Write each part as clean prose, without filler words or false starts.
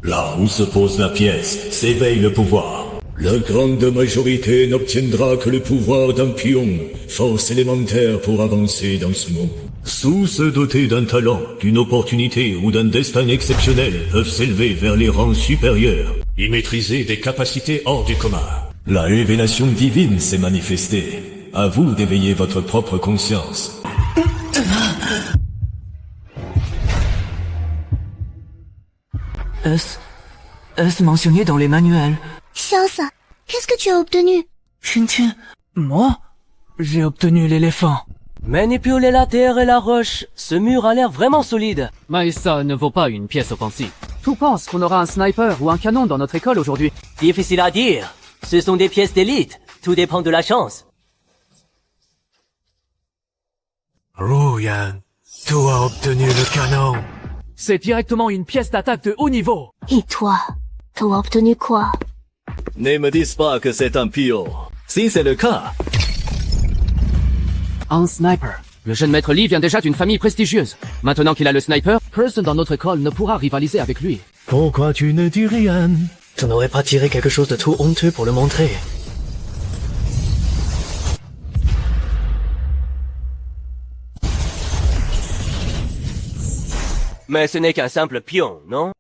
Là où se pose la pièce, s'éveille le pouvoir. La grande majorité n'obtiendra que le pouvoir d'un pion, force élémentaire pour avancer dans ce monde. Sous ceux dotés d'un talent, d'une opportunité ou d'un destin exceptionnel peuvent s'élever vers les rangs supérieurs, y maîtriser des capacités hors du commun. La révélation divine s'est manifestée. À vous d'éveiller votre propre conscience. Est-ce mentionné dans les manuels? Xiaosa, qu'est-ce que tu as obtenu? Xintian, moi? J'ai obtenu l'éléphant. Manipuler la terre et la roche, ce mur a l'air vraiment solide. Mais ça ne vaut pas une pièce offensive. Tout pense qu'on aura un sniper ou un canon dans notre école aujourd'hui. Difficile à dire. Ce sont des pièces d'élite. Tout dépend de la chance. Ruyan, tu as obtenu le canon. C'est directement une pièce d'attaque de haut niveau. Et toi, tu as obtenu quoi? Ne me dis pas que c'est un pion. Si c'est le cas... Un sniper. Le jeune maître Li vient déjà d'une famille prestigieuse. Maintenant qu'il a le sniper, personne dans notre école ne pourra rivaliser avec lui. Pourquoi tu ne dis rien? Tu n'aurais pas tiré quelque chose de trop honteux pour le montrer. Mais ce n'est qu'un simple pion, non?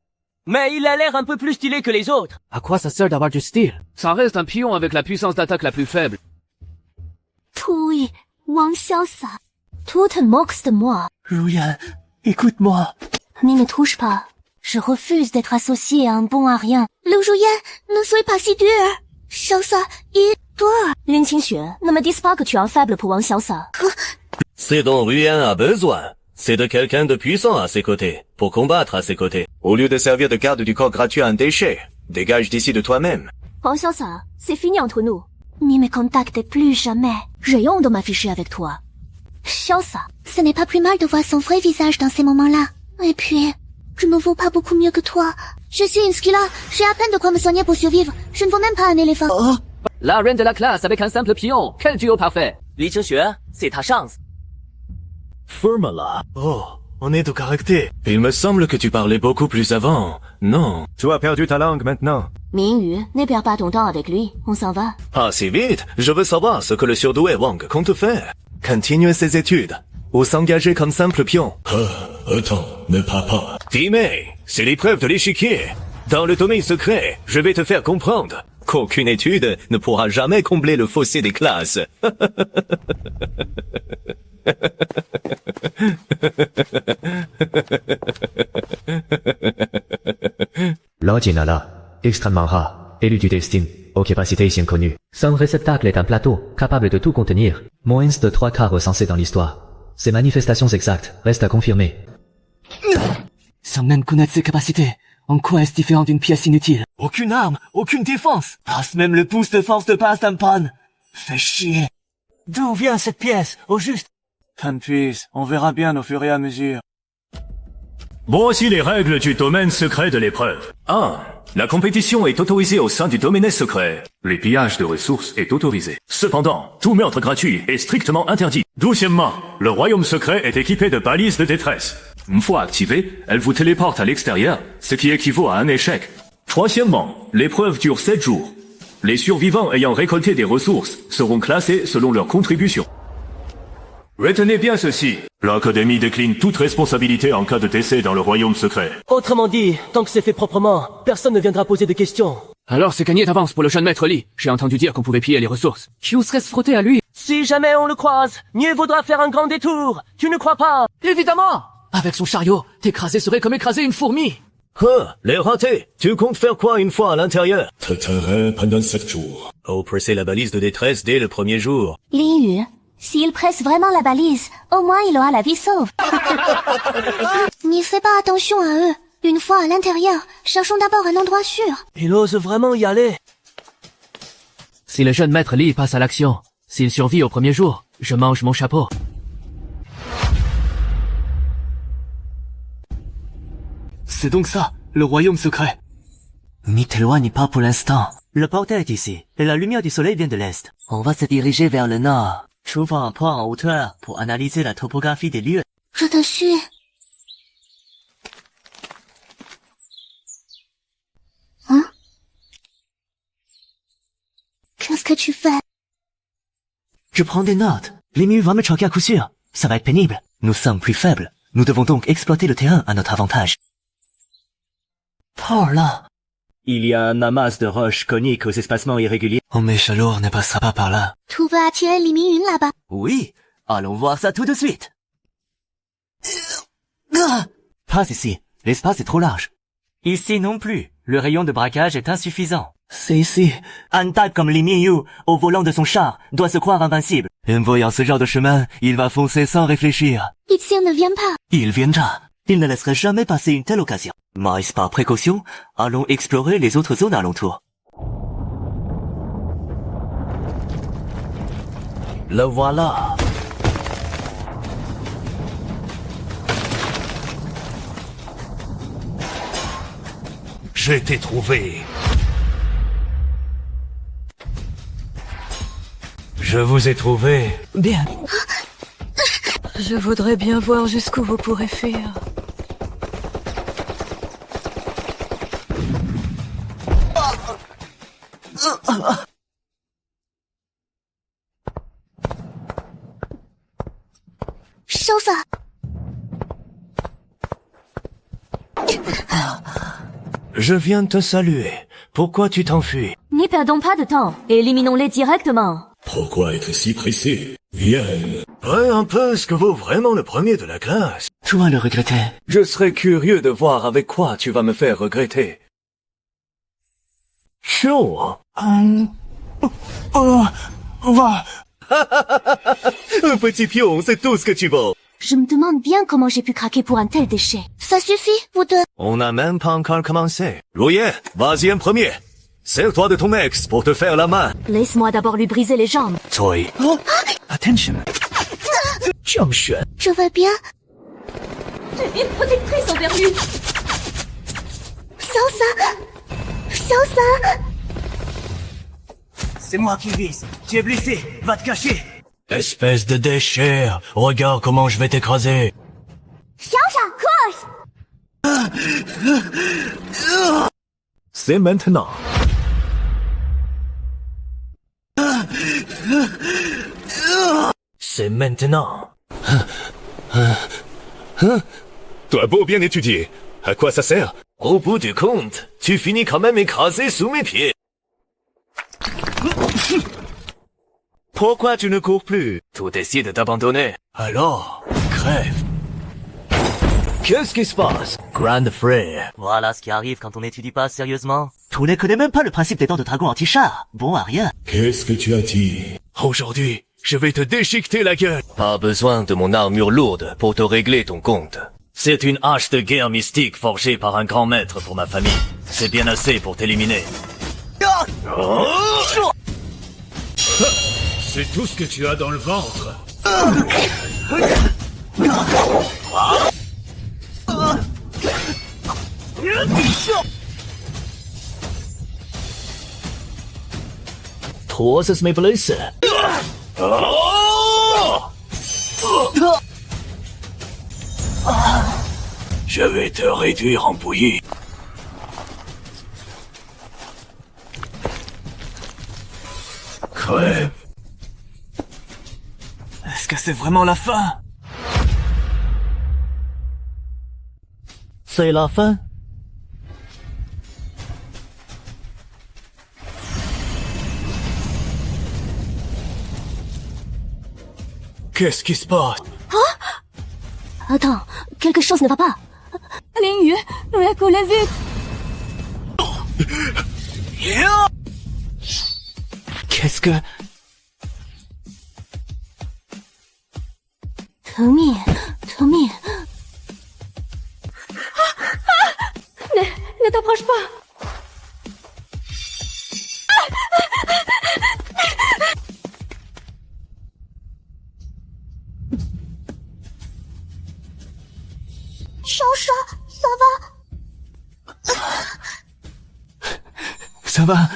Mais il a l'air un peu plus stylé que les autres. À quoi ça sert d'avoir du style? Ça reste un pion avec la puissance d'attaque la plus faible. Oui, Wang Xiaosa, tout te moques de moi. Ruyan, écoute-moi. N'y ne touche pas. Je refuse d'être associé à un bon à rien. Liu Zhuyan, ne sois pas si dur. Xiaosa, et toi? Lin Qingxue, ne me dis pas que tu es un faible pour Wang Xiaosa. Ce dont Ruyan a besoin, c'est de quelqu'un de puissant à ses côtés, pour combattre à ses côtés. Au lieu de servir de garde du corps gratuit à un déchet, dégage d'ici de toi-même. Wang Xiaosa, c'est fini entre nous. N'y me contacte plus jamais. J'ai honte de m'afficher avec toi. Xiaosa, ce n'est pas plus mal de voir son vrai visage dans ces moments-là. Et puis, je ne vaux pas beaucoup mieux que toi. Je suis une skilla, j'ai à peine de quoi me soigner pour survivre. Je ne vaux même pas un éléphant. La reine de la classe avec un simple pion. Quel duo parfait. Li Qingxue, c'est ta chance. Ferme-la. Oh, on est au caractère. Il me semble que tu parlais beaucoup plus avant. Non. Tu as perdu ta langue maintenant. Mingyu, ne perds pas ton temps avec lui. On s'en va. Pas si vite. Je veux savoir ce que le surdoué Wang compte faire. Continuer ses études. Ou s'engager comme simple pion. Attends, ne pars pas. Timé, c'est l'épreuve de l'échiquier. Dans le domaine secret, je vais te faire comprendre qu'aucune étude ne pourra jamais combler le fossé des classes. 了解了 extrêmement rare, élu du destin, aux capacités inconnues. Son réceptacle est un plateau, capable de tout contenir, moins de 3/4 recensés dans l'histoire. Ces manifestations exactes restent à confirmer. Sans même connaître ses capacités, en quoi est-ce différent d'une pièce inutile? Aucune arme, aucune défense. Passe même le pouce de force de passe d'un pan. Fais chier. D'où vient cette pièce, au juste? Tant pis, on verra bien au fur et à mesure. Voici les règles du domaine secret de l'épreuve. 1. La compétition est autorisée au sein du domaine secret. Les pillages de ressources est autorisé. Cependant, tout meurtre gratuit est strictement interdit. Deuxièmement, le royaume secret est équipé de balises de détresse. Une fois activée, elle vous téléporte à l'extérieur, ce qui équivaut à un échec. Troisièmement, l'épreuve dure 7 jours. Les survivants ayant récolté des ressources seront classés selon leur contribution. Retenez bien ceci. L'Académie décline toute responsabilité en cas de décès dans le royaume secret. Autrement dit, tant que c'est fait proprement, personne ne viendra poser de questions. Alors c'est gagné d'avance pour le jeune maître Li. J'ai entendu dire qu'on pouvait piller les ressources. Qui oserait se frotter à lui? Si jamais on le croise, mieux vaudra faire un grand détour. Tu ne crois pas? Évidemment! Avec son chariot, t'écraser serait comme écraser une fourmi. Les ratés. Tu comptes faire quoi une fois à l'intérieur? Te tairai pendant 7 jours. Oh, presser la balise de détresse dès le premier jour. Li Yu, s'il presse vraiment la balise, au moins il aura la vie sauve. N'y fais pas attention à eux. Une fois à l'intérieur, cherchons d'abord un endroit sûr. Il ose vraiment y aller. Si le jeune maître Li passe à l'action, s'il survit au premier jour, je mange mon chapeau. C'est donc ça, le royaume secret. N'y t'éloigne pas pour l'instant. Le portail est ici, et la lumière du soleil vient de l'est. On va se diriger vers le nord. Trouvons un point en hauteur pour analyser la topographie des lieux. Je te suis. que tu fais? Je prends des notes. L'ennemi va me choquer à coup sûr. Ça va être pénible. Nous sommes plus faibles. Nous devons donc exploiter le terrain à notre avantage. Par là. Il y a un amas de roches coniques aux espacements irréguliers. Oh, mes chalours ne passera pas par là. Tu vas attirer les mines là-bas. Oui, allons voir ça tout de suite. Pas ici. L'espace est trop large. Ici non plus. Le rayon de braquage est insuffisant. C'est ici. Un type comme Li Mingyu, au volant de son char, doit se croire invincible. En voyant ce genre de chemin, il va foncer sans réfléchir. Itzir ne vient pas. Il viendra. Il ne laisserait jamais passer une telle occasion. Mais par précaution, allons explorer les autres zones alentours. Le voilà. Je t'ai trouvé. Je vous ai trouvé. Bien. Je voudrais bien voir jusqu'où vous pourrez fuir. Chauffeur. Je viens de te saluer. Pourquoi tu t'enfuis? N'y perdons pas de temps. Éliminons-les directement. Pourquoi être si pressé? Viens. Ouais, un peu ce que vaut vraiment le premier de la classe. Tu vas le regretter. Je serais curieux de voir avec quoi tu vas me faire regretter. Chaud, hein? Va. Un petit pion, c'est tout ce que tu vaux. Je me demande bien comment j'ai pu craquer pour un tel déchet. Ça suffit, vous deux. On n'a même pas encore commencé. Louis, vas-y en premier. Sers-toi de ton ex pour te faire la main. Laisse-moi d'abord lui briser les jambes. Toi. Attention. Je veux bien. J'ai une protectrice envers lui. Sans ça. C'est moi qui vise. Tu es blessé. Va te cacher. Espèce de déchet. Regarde comment je vais t'écraser. course. C'est maintenant. C'est maintenant. Toi beau bien étudié. À quoi ça sert? Au bout du compte, tu finis quand même écrasé sous mes pieds. Pourquoi tu ne cours plus? Tout décide d'abandonner. Alors, crève. Qu'est-ce qui se passe? Grand frère. Voilà ce qui arrive quand on n'étudie pas sérieusement. Tu ne connais même pas le principe des dents de dragon anti-char. Bon à rien. Qu'est-ce que tu as dit? Aujourd'hui, je vais te déchiqueter la gueule. Pas besoin de mon armure lourde pour te régler ton compte. C'est une hache de guerre mystique forgée par un grand maître pour ma famille. C'est bien assez pour t'éliminer. C'est tout ce que tu as dans le ventre. Toi, c'est mes blessés. Je vais te réduire en bouillie. Crève. Est-ce que c'est vraiment la fin? C'est la fin? Qu'est-ce qui se passe? Attends, quelque chose ne va pas. Lingyu, recoulez vite. Qu'est-ce que... Tommy. Ne t'approche pas. Chacha, ça va? Ça va?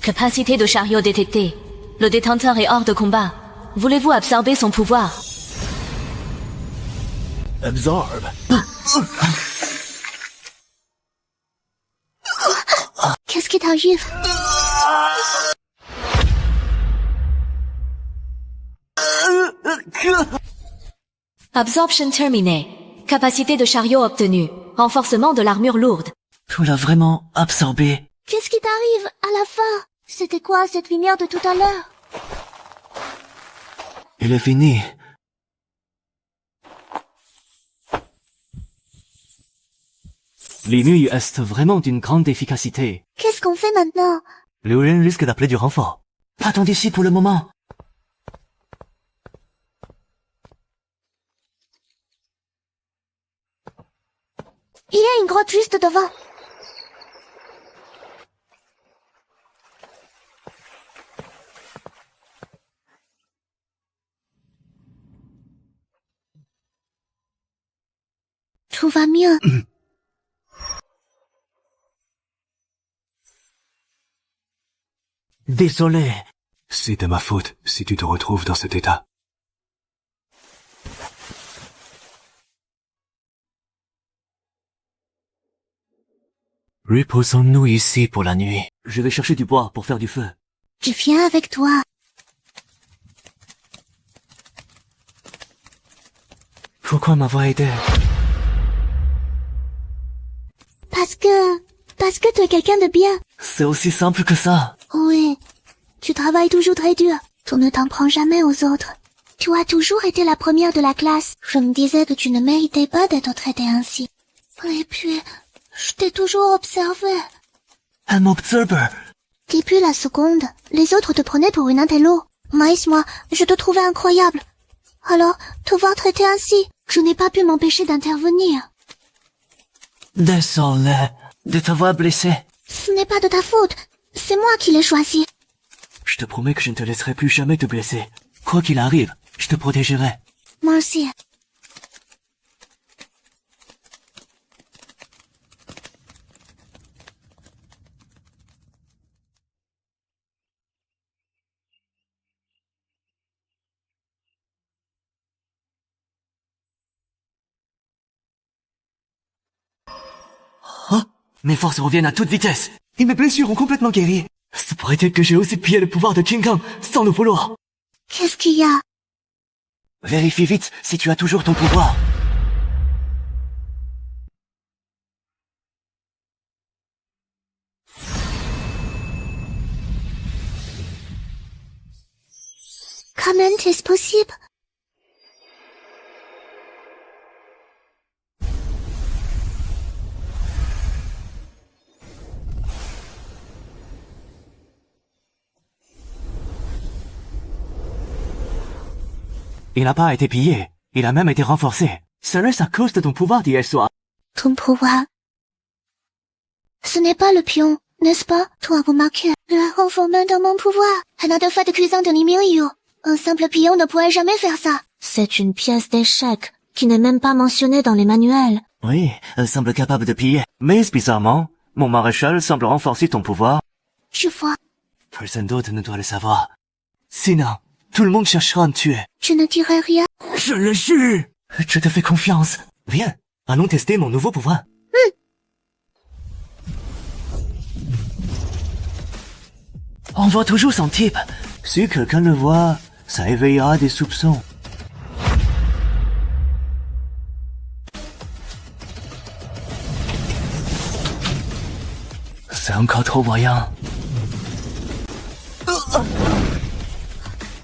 Capacité de chariot détectée. Le détenteur est hors de combat. Voulez-vous absorber son pouvoir? Absorbe. Qu'est-ce qui t'arrive? Absorption terminée. Capacité de chariot obtenue. Renforcement de l'armure lourde. Tu l'as vraiment absorbé. Qu'est-ce qui t'arrive à la fin? C'était quoi cette lumière de tout à l'heure? Il est fini. L'inuit est vraiment d'une grande efficacité. Qu'est-ce qu'on fait maintenant? Luren risque d'appeler du renfort. Partons d'ici pour le moment. Il y a une grotte juste devant. Tout va mieux. Désolé. C'est de ma faute si tu te retrouves dans cet état. Reposons-nous ici pour la nuit. Je vais chercher du bois pour faire du feu. Je viens avec toi. Pourquoi m'avoir aidé? Parce que tu es quelqu'un de bien. C'est aussi simple que ça. Oui. Tu travailles toujours très dur. Tu ne t'en prends jamais aux autres. Tu as toujours été la première de la classe. Je me disais que tu ne méritais pas d'être traitée ainsi. Et puis, je t'ai toujours observé. Un observer. Depuis la seconde, les autres te prenaient pour une intello. Maïs, moi, je te trouvais incroyable. Alors, te voir traiter ainsi, je n'ai pas pu m'empêcher d'intervenir. Désolé de t'avoir blessé. Ce n'est pas de ta faute. C'est moi qui l'ai choisi. Je te promets que je ne te laisserai plus jamais te blesser. Quoi qu'il arrive, je te protégerai. Moi aussi. Oh, mes forces reviennent à toute vitesse. Et mes blessures ont complètement guéri. Ça pourrait être que j'ai aussi pillé le pouvoir de King Kong sans le vouloir. Qu'est-ce qu'il y a? Vérifie vite si tu as toujours ton pouvoir. Comment est-ce possible? Il n'a pas été pillé. Il a même été renforcé. Serait à cause de ton pouvoir d'hier soir. Ton pouvoir? Ce n'est pas le pion, n'est-ce pas? Tu as remarqué le renforcement dans mon pouvoir. Un artefact de cuisson de Limiriu. Un simple pion ne pourrait jamais faire ça. C'est une pièce d'échec qui n'est même pas mentionnée dans les manuels. Oui, elle semble capable de piller. Mais bizarrement, mon maréchal semble renforcer ton pouvoir. Je vois. Personne d'autre ne doit le savoir. Sinon, tout le monde cherchera à me tuer. Je ne dirai rien. Je le jure. Je te fais confiance. Viens, allons tester mon nouveau pouvoir. On voit toujours son type. Si quelqu'un le voit, ça éveillera des soupçons. C'est encore trop voyant.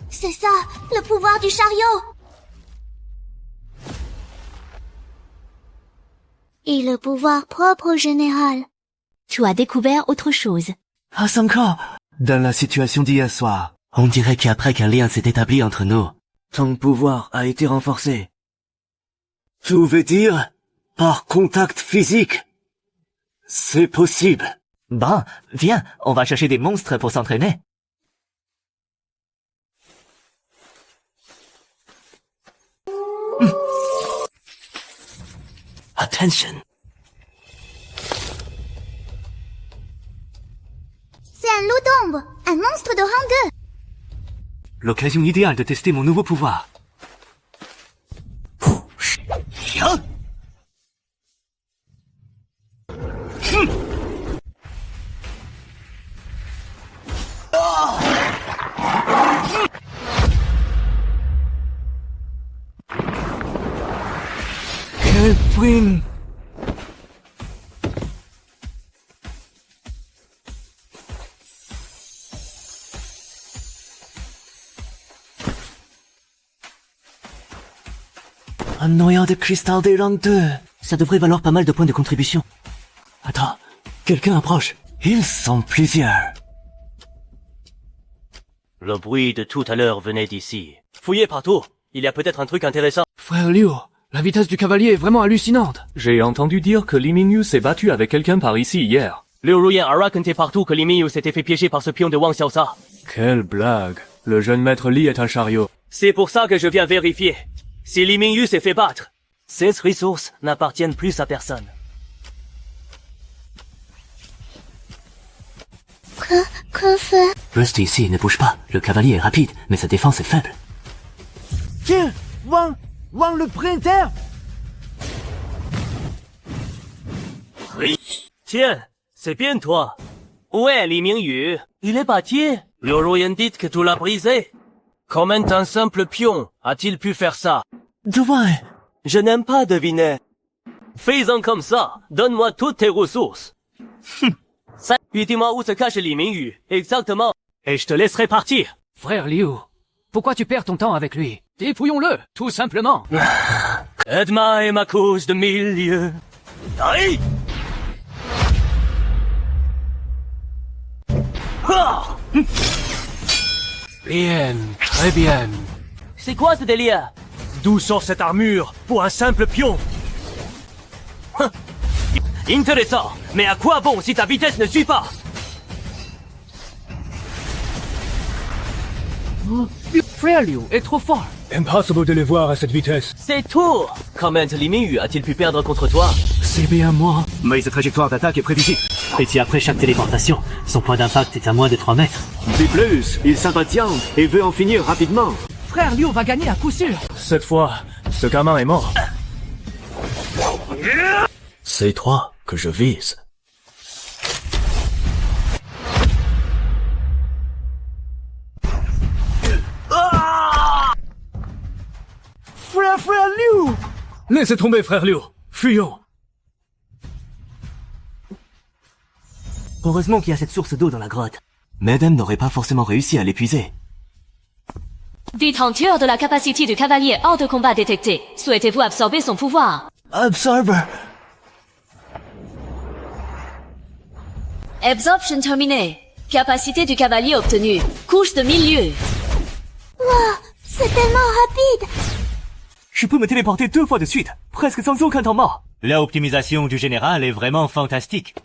C'est ça, le pouvoir du chariot. Et le pouvoir propre au général. Tu as découvert autre chose. Ah, Sanka, dans la situation d'hier soir, on dirait qu'après qu'un lien s'est établi entre nous, ton pouvoir a été renforcé. Tu veux dire par contact physique? C'est possible. Bon, viens, on va chercher des monstres pour s'entraîner. Attention. C'est un loup d'ombre, un monstre de rang 2. L'occasion idéale de tester mon nouveau pouvoir. Queen. Un noyau de cristal d'élan 2. Ça devrait valoir pas mal de points de contribution. Attends, quelqu'un approche. Ils sont plusieurs. Le bruit de tout à l'heure venait d'ici. Fouillez partout. Il y a peut-être un truc intéressant. Frère Liu, la vitesse du cavalier est vraiment hallucinante. J'ai entendu dire que Li Mingyu s'est battu avec quelqu'un par ici hier. Liu Ruyan a raconté partout que Li Mingyu s'était fait piéger par ce pion de Wang Xiaosha. Quelle blague. Le jeune maître Li est un chariot. C'est pour ça que je viens vérifier. Si Li Mingyu s'est fait battre, ces ressources n'appartiennent plus à personne. Quoi faire? Reste ici, ne bouge pas. Le cavalier est rapide, mais sa défense est faible. Tiens, Wang le printemps. Oui. Tiens, c'est bien toi. Où est Li Mingyu? Il est parti. Liu Ruyan dit que tu l'as brisé. Comment un simple pion a-t-il pu faire ça? Devine. Je n'aime pas deviner. Fais-en comme ça. Donne-moi toutes tes ressources. Ça, puis dis-moi où se cache Li Mingyu, exactement, et je te laisserai partir. Frère Liu, pourquoi tu perds ton temps avec lui? Dépouillons-le, tout simplement. Aide-moi et ma cause de milieu. Aïe! Ah! Bien, très bien. C'est quoi ce délire? D'où sort cette armure pour un simple pion? Intéressant, mais à quoi bon si ta vitesse ne suit pas? Frère Liu est trop fort. Impossible de les voir à cette vitesse. C'est tout. Comment Li Mingyu a-t-il pu perdre contre toi? C'est bien moi. Mais sa trajectoire d'attaque est prévisible. Et si après chaque téléportation, son point d'impact est à moins de 3 mètres. De plus, il s'impatiente et veut en finir rapidement. Frère Liu va gagner à coup sûr. Cette fois, ce gamin est mort. C'est toi que je vise. Frère Liu. Laissez tomber, frère Liu. Fuyons. Heureusement qu'il y a cette source d'eau dans la grotte. Madame n'aurait pas forcément réussi à l'épuiser. Détenteur de la capacité du cavalier hors de combat détectée. Souhaitez-vous absorber son pouvoir? Absorber. Absorption terminée. Capacité du cavalier obtenue. Couche de milieu. Wow, c'est tellement rapide. Je peux me téléporter 2 fois de suite, presque sans aucun temps mort. L'optimisation du général est vraiment fantastique.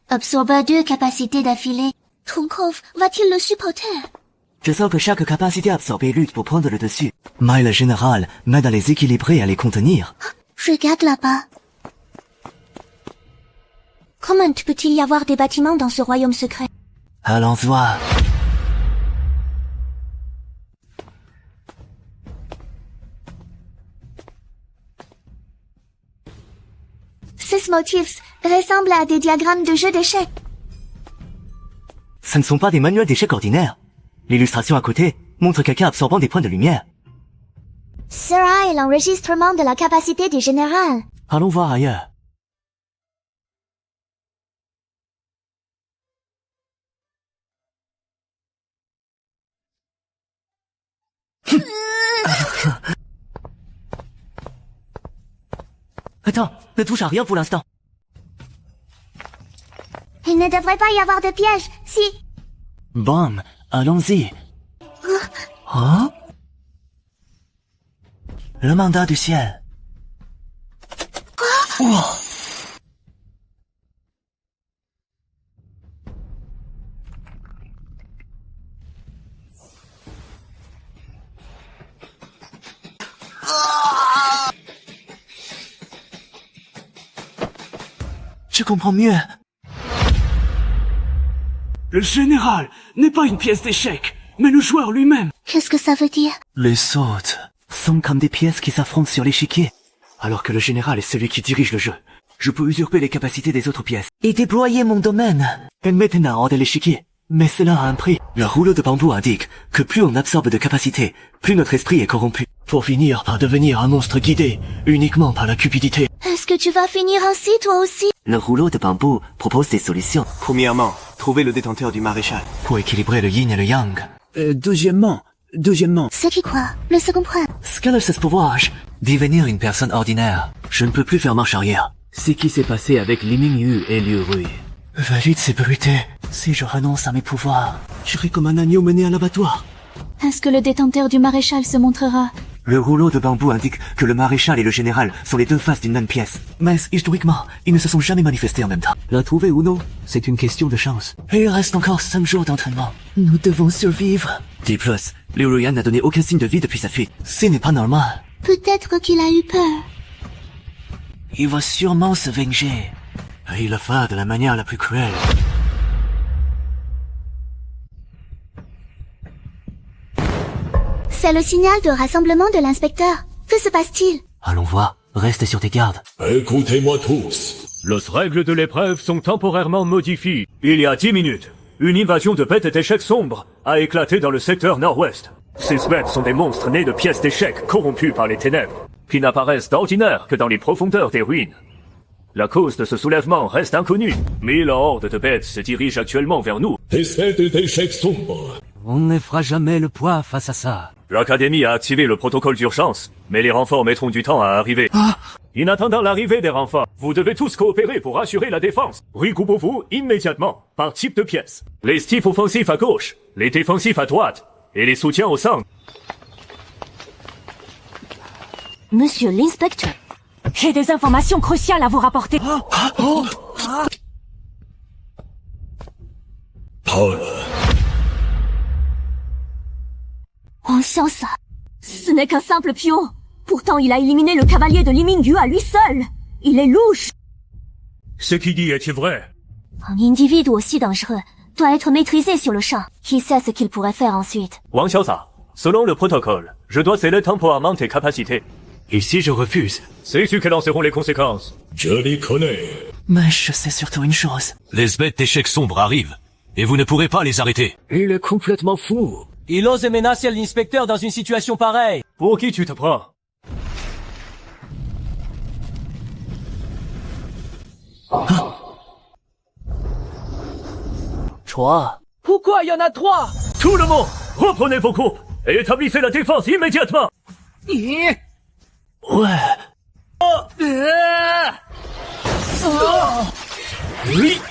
Absorber 2 capacités d'affilée. Trunkov va-t-il le supporter? Je sens que chaque capacité absorbée lutte pour prendre le dessus. Mais le général m'aide à les équilibrer et à les contenir. Regarde là-bas. Comment peut-il y avoir des bâtiments dans ce royaume secret? Allons voir. Ces motifs ressemblent à des diagrammes de jeux d'échecs. Ce ne sont pas des manuels d'échecs ordinaires. L'illustration à côté montre quelqu'un absorbant des points de lumière. Sera est l'enregistrement de la capacité du général. Allons voir ailleurs. Attends, ne touche à rien pour l'instant. Il ne devrait pas y avoir de piège, si... Bon, allons-y. Hein? Le mandat du ciel. Oh. Je comprends mieux. Le général n'est pas une pièce d'échec, mais le joueur lui-même. Qu'est-ce que ça veut dire? Les sautes sont comme des pièces qui s'affrontent sur l'échiquier. Alors que le général est celui qui dirige le jeu. Je peux usurper les capacités des autres pièces et déployer mon domaine. Et maintenant hors de l'échiquier. Mais cela a un prix. Le rouleau de bambou indique que plus on absorbe de capacités, plus notre esprit est corrompu. Pour finir par devenir un monstre guidé uniquement par la cupidité. Est-ce que tu vas finir ainsi, toi aussi? Le rouleau de bambou propose des solutions. Premièrement, trouver le détenteur du maréchal. Pour équilibrer le yin et le yang. Deuxièmement. Ce qui quoi? Le second point. Quel est ce pouvoir? Devenir une personne ordinaire. Je ne peux plus faire marche arrière. Ce qui s'est passé avec Li Mingyu et Liu Rui. Valide ses brutes. Si je renonce à mes pouvoirs, j'irai comme un agneau mené à l'abattoir. Est-ce que le détenteur du maréchal se montrera? Le rouleau de bambou indique que le maréchal et le général sont les deux faces d'une même pièce. Mais historiquement, ils ne se sont jamais manifestés en même temps. La trouver ou non, c'est une question de chance. Et il reste encore 5 jours d'entraînement. Nous devons survivre. De plus, Liu Ruian n'a donné aucun signe de vie depuis sa fuite. Ce n'est pas normal. Peut-être qu'il a eu peur. Il va sûrement se venger. Et il le fera de la manière la plus cruelle. C'est le signal de rassemblement de l'inspecteur. Que se passe-t-il? Allons voir. Reste sur tes gardes. Écoutez-moi tous. Les règles de l'épreuve sont temporairement modifiées. Il y a 10 minutes, une invasion de bêtes d'échecs sombres a éclaté dans le secteur nord-ouest. Ces bêtes sont des monstres nés de pièces d'échecs corrompues par les ténèbres, qui n'apparaissent d'ordinaire que dans les profondeurs des ruines. La cause de ce soulèvement reste inconnue, mais la horde de bêtes se dirige actuellement vers nous. Des bêtes d'échecs sombres. On ne fera jamais le poids face à ça. L'Académie a activé le protocole d'urgence, mais les renforts mettront du temps à arriver. En attendant l'arrivée des renforts, vous devez tous coopérer pour assurer la défense. Regroupez-vous immédiatement, par type de pièce. Les types offensifs à gauche, les défensifs à droite, et les soutiens au centre. Monsieur l'inspecteur, j'ai des informations cruciales à vous rapporter. Paul. Conscience, ce n'est qu'un simple pion. Pourtant, il a éliminé le cavalier de Li Mingyu à lui seul. Il est louche. Ce qu'il dit est vrai. Un individu aussi dangereux doit être maîtrisé sur le champ. Qui sait ce qu'il pourrait faire ensuite? Wang Xiaosa, selon le protocole, je dois sceller temporairement tes capacités. Et si je refuse? Sais-tu quelles en seront les conséquences? Je les connais. Mais je sais surtout une chose. Les bêtes d'échecs sombres arrivent, et vous ne pourrez pas les arrêter. Il est complètement fou. Il ose menacer l'inspecteur dans une situation pareille. Pour qui tu te prends? Trois. Pourquoi il y en a 3? Tout le monde, reprenez vos groupes et établissez la défense immédiatement. Ouais. Oui.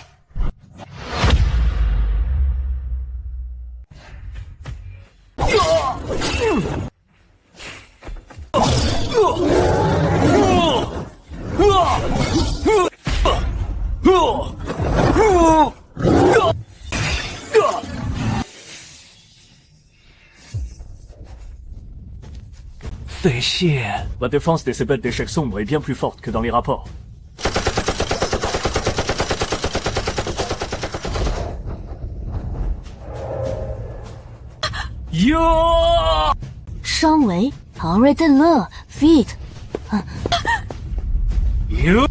Fais chier. La défense de ces bêtes d'échecs sombres est bien plus forte que dans les rapports. Yo! Shang Wei, Henri Denle, vite. Yo!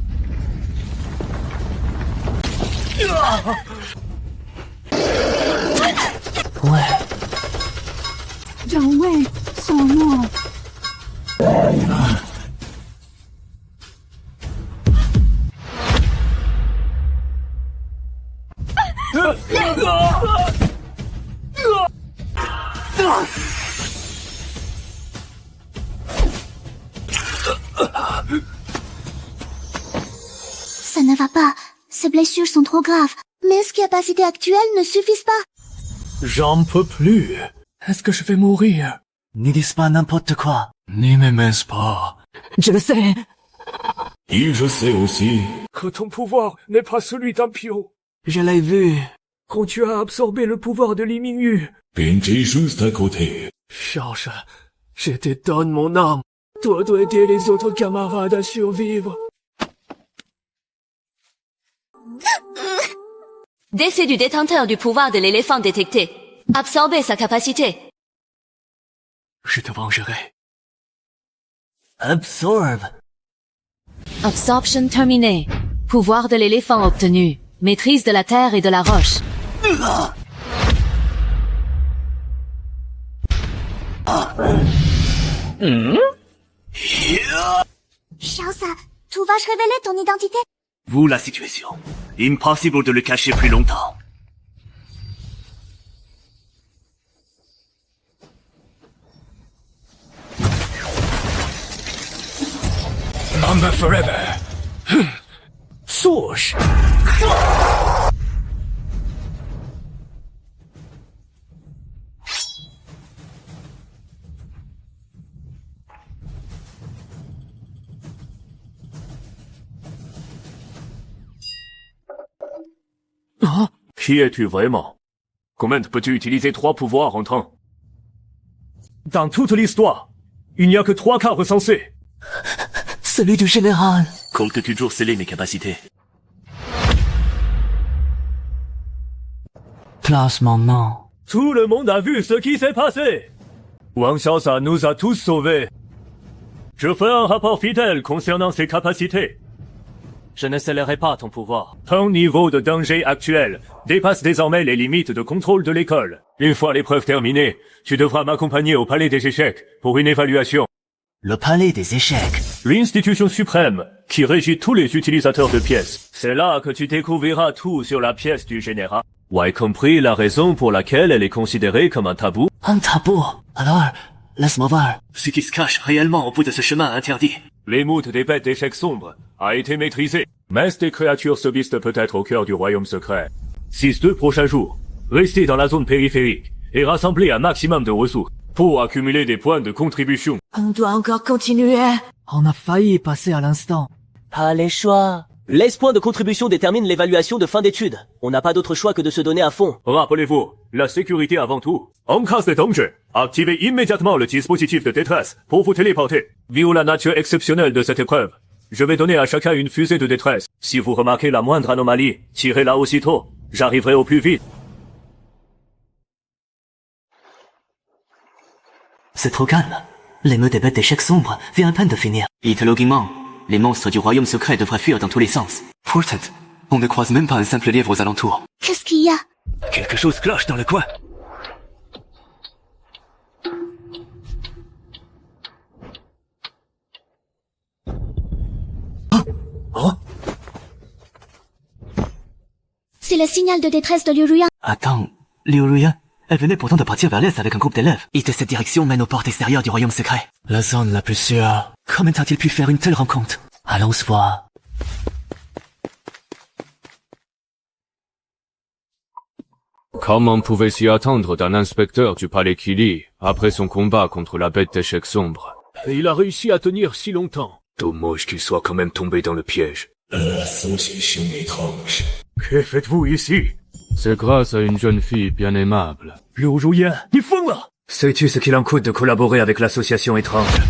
Ouais. Zhang Wei, son nom. Ça ne va pas. Ces blessures sont trop graves. Mes capacités actuelles ne suffisent pas. J'en peux plus. Est-ce que je vais mourir? Ne dis pas n'importe quoi. N'y m'aimez pas. Je le sais. Et je sais aussi. Que ton pouvoir n'est pas celui d'un pion. Je l'ai vu. Quand tu as absorbé le pouvoir de Li Mingyu. Benji juste à côté. Charge, je te donne mon âme. Toi dois aider les autres camarades à survivre. Décès du détenteur du pouvoir de l'éléphant détecté. Absorber sa capacité. Je te vengerai. Absorbe. Absorption terminée. Pouvoir de l'éléphant obtenu. Maîtrise de la terre et de la roche. Xiaosa, Tout va-je révéler ton identité? Vu la situation, impossible de le cacher plus longtemps. Mamba forever. Souche. Qui es-tu vraiment? Comment peux-tu utiliser 3 pouvoirs en temps? Dans toute l'histoire, il n'y a que 3 cas recensés. Celui du général. Compte toujours sceller mes capacités. Place maintenant. Tout le monde a vu ce qui s'est passé. Wang Xiaosha nous a tous sauvés. Je fais un rapport fidèle concernant ses capacités. Je ne scellerai pas ton pouvoir. Ton niveau de danger actuel dépasse désormais les limites de contrôle de l'école. Une fois l'épreuve terminée, tu devras m'accompagner au palais des échecs pour une évaluation. Le palais des échecs. L'institution suprême qui régit tous les utilisateurs de pièces. C'est là que tu découvriras tout sur la pièce du général. Y compris la raison pour laquelle elle est considérée comme un tabou. Un tabou? Alors, laisse-moi voir ce qui se cache réellement au bout de ce chemin interdit. L'émoute des bêtes d'échecs sombres a été maîtrisée, mais des créatures subsistent peut-être au cœur du royaume secret. 6-2 prochains jours, restez dans la zone périphérique et rassemblez un maximum de ressources pour accumuler des points de contribution. On doit encore continuer. On a failli passer à l'instant. Pas les choix. Les points de contribution déterminent l'évaluation de fin d'études. On n'a pas d'autre choix que de se donner à fond. Rappelez-vous, la sécurité avant tout. En cas de danger, activez immédiatement le dispositif de détresse pour vous téléporter. Vu la nature exceptionnelle de cette épreuve, je vais donner à chacun une fusée de détresse. Si vous remarquez la moindre anomalie, tirez-la aussitôt. J'arriverai au plus vite. C'est trop calme. L'émeute des bêtes d'échecs sombres vient à peine de finir. Logiquement, les monstres du royaume secret devraient fuir dans tous les sens. Pourtant, on ne croise même pas un simple lièvre aux alentours. Qu'est-ce qu'il y a? Quelque chose cloche dans le coin. C'est le signal de détresse de Liu Ruyan. Attends, Liu Ruyan? Elle venait pourtant de partir vers l'est avec un groupe d'élèves. Et de cette direction mène aux portes extérieures du royaume secret. La zone la plus sûre. Comment a-t-il pu faire une telle rencontre? Allons se voir. Comment pouvait s'y attendre d'un inspecteur du palais Kili après son combat contre la bête d'échecs sombre? Et il a réussi à tenir si longtemps. Dommage qu'il soit quand même tombé dans le piège. Association étrange. Que faites-vous ici? C'est grâce à une jeune fille bien aimable. Liu Ruyan, il faut là! Sais-tu ce qu'il en coûte de collaborer avec l'association étrange?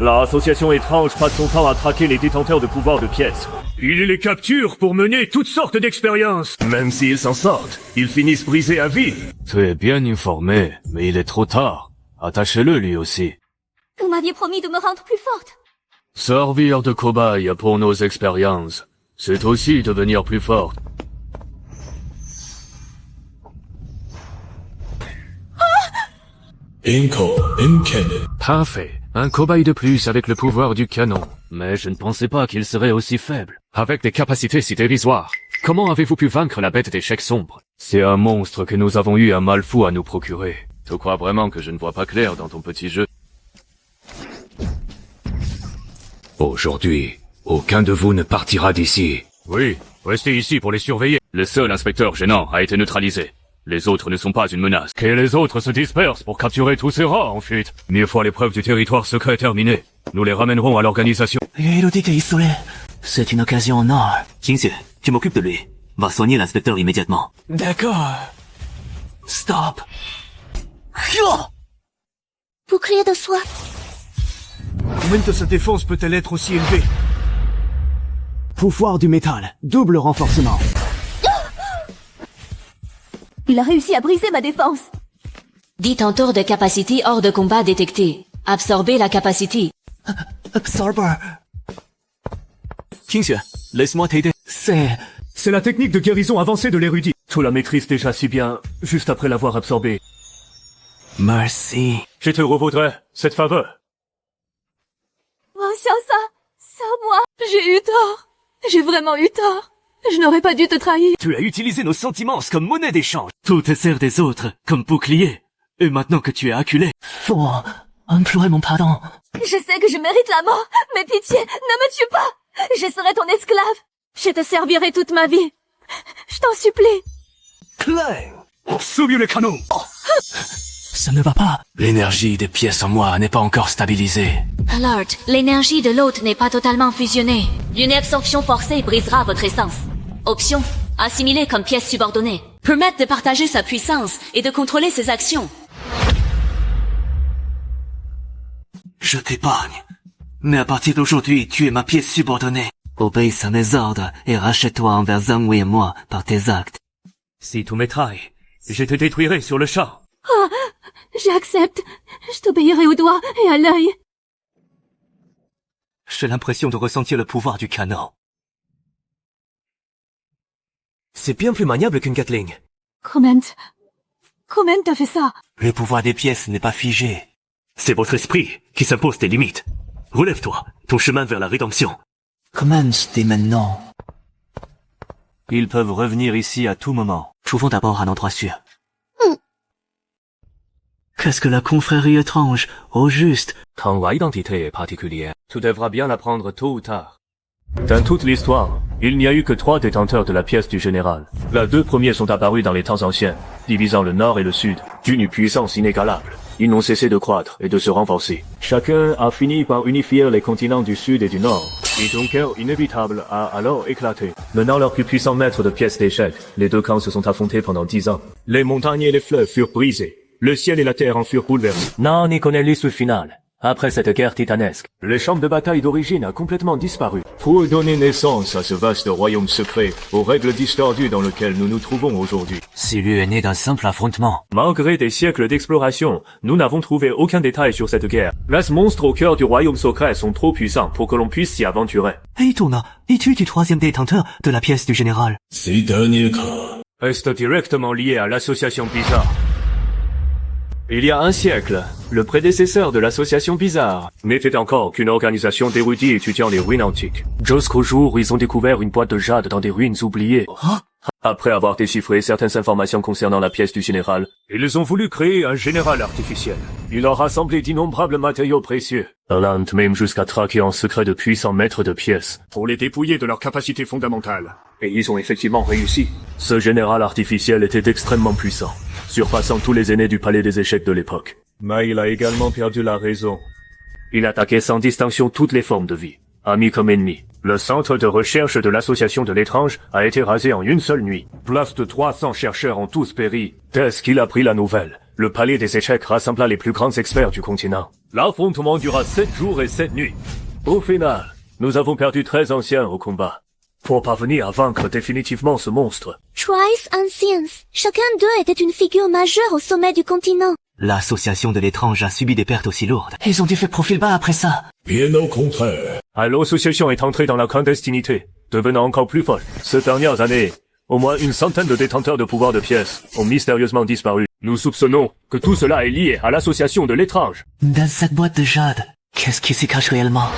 L'association étrange passe son temps à traquer les détenteurs de pouvoir de pièces. Il les capture pour mener toutes sortes d'expériences. Même s'ils s'en sortent, ils finissent brisés à vie. Tu es bien informé, mais il est trop tard. Attachez-le lui aussi. Vous m'aviez promis de me rendre plus forte. Servir de cobaye pour nos expériences, c'est aussi devenir plus forte. Parfait. Un cobaye de plus avec le pouvoir du canon. Mais je ne pensais pas qu'il serait aussi faible. Avec des capacités si dérisoires. Comment avez-vous pu vaincre la bête d'échecs sombres? C'est un monstre que nous avons eu un mal fou à nous procurer. Tu crois vraiment que je ne vois pas clair dans ton petit jeu? Aujourd'hui, aucun de vous ne partira d'ici. Oui, restez ici pour les surveiller. Le seul inspecteur gênant a été neutralisé. Les autres ne sont pas une menace. Que les autres se dispersent pour capturer tous ces rats en fuite. Une fois l'épreuve du territoire secret terminée, nous les ramènerons à l'organisation. Elodie est isolé. C'est une occasion en or. Qingxue, tu m'occupes de lui. Va soigner l'inspecteur immédiatement. D'accord. Stop. Bouclier de soie. Combien de sa défense peut-elle être aussi élevée? Pouvoir du métal. Double renforcement. Il a réussi à briser ma défense. Dit en tour de capacité hors de combat détecté. Absorber la capacité. Absorber. Qingxue, laisse-moi t'aider. C'est la technique de guérison avancée de l'érudit. Tu la maîtrises déjà si bien, juste après l'avoir absorbée. Merci. Je te revaudrai cette faveur. Wang Xiaosha, à moi. J'ai eu tort. J'ai vraiment eu tort. Je n'aurais pas dû te trahir. Tu as utilisé nos sentiments comme monnaie d'échange. Tout te sert des autres comme bouclier. Et maintenant que tu es acculé, faut implorer mon pardon. Je sais que je mérite la mort, mais pitié, ne me tue pas. Je serai ton esclave. Je te servirai toute ma vie. Je t'en supplie. Clang! Souviens le canon! Ça ne va pas. L'énergie des pièces en moi n'est pas encore stabilisée. Alert, l'énergie de l'hôte n'est pas totalement fusionnée. Une absorption forcée brisera votre essence. Option, assimiler comme pièce subordonnée. Permettre de partager sa puissance et de contrôler ses actions. Je t'épargne. Mais à partir d'aujourd'hui, tu es ma pièce subordonnée. Obéis à mes ordres et rachète-toi envers Zhang-Wei et moi par tes actes. Si tout m'étraille, je te détruirai sur le champ. Oh, j'accepte. Je t'obéirai au doigt et à l'œil. J'ai l'impression de ressentir le pouvoir du canon. C'est bien plus maniable qu'une Gatling. Comment t'as fait ça? Le pouvoir des pièces n'est pas figé. C'est votre esprit qui s'impose des limites. Relève-toi, ton chemin vers la rédemption. Commence dès maintenant. Ils peuvent revenir ici à tout moment. Trouvons d'abord un endroit sûr. Qu'est-ce que la confrérie étrange, au juste? Quand l'identité est particulière, tu devras bien l'apprendre tôt ou tard. Dans toute l'histoire, il n'y a eu que 3 détenteurs de la pièce du général. Les 2 premiers sont apparus dans les temps anciens, divisant le nord et le sud, d'une puissance inégalable. Ils n'ont cessé de croître et de se renforcer. Chacun a fini par unifier les continents du sud et du nord. Et son cœur inévitable a alors éclaté. Menant leur plus puissant maître de pièces d'échecs, les 2 camps se sont affrontés pendant 10 ans. Les montagnes et les fleuves furent brisés. Le ciel et la terre en furent bouleversés. Non, n'y connaît l'issue finale. Après cette guerre titanesque, les champs de bataille d'origine a complètement disparu. Pour donner naissance à ce vaste royaume secret, aux règles distordues dans lesquelles nous nous trouvons aujourd'hui. Silu est né d'un simple affrontement. Malgré des siècles d'exploration, nous n'avons trouvé aucun détail sur cette guerre. Les monstres au cœur du royaume secret sont trop puissants pour que l'on puisse s'y aventurer. Hey Tourna, es-tu du 3e détenteur de la pièce du général? Ces derniers cas. Est directement lié à l'association Bizarre. Il y a un siècle, le prédécesseur de l'association Bizarre n'était encore qu'une organisation d'érudits étudiant les ruines antiques. Jusqu'au jour où ils ont découvert une boîte de jade dans des ruines oubliées. Après avoir déchiffré certaines informations concernant la pièce du général, ils ont voulu créer un général artificiel. Il a rassemblé d'innombrables matériaux précieux, allant même jusqu'à traquer en secret de puissants maîtres de pièces, pour les dépouiller de leurs capacités fondamentales. Et ils ont effectivement réussi. Ce général artificiel était extrêmement puissant, surpassant tous les aînés du palais des échecs de l'époque. Mais il a également perdu la raison. Il attaquait sans distinction toutes les formes de vie, amis comme ennemis. Le centre de recherche de l'association de l'étrange a été rasé en une seule nuit. Plus de 300 chercheurs ont tous péri. Dès qu'il a pris la nouvelle, le palais des échecs rassembla les plus grands experts du continent. L'affrontement dura 7 jours et 7 nuits. Au final, nous avons perdu 13 anciens au combat, pour parvenir à vaincre définitivement ce monstre. 13 anciens. Chacun d'eux était une figure majeure au sommet du continent. L'association de l'étrange a subi des pertes aussi lourdes. Ils ont dû faire profil bas après ça. Bien au contraire. L'association est entrée dans la clandestinité, devenant encore plus folle. Ces dernières années, au moins une centaine de détenteurs de pouvoir de pièces ont mystérieusement disparu. Nous soupçonnons que tout cela est lié à l'association de l'étrange. Dans cette boîte de jade, qu'est-ce qui s'y cache réellement?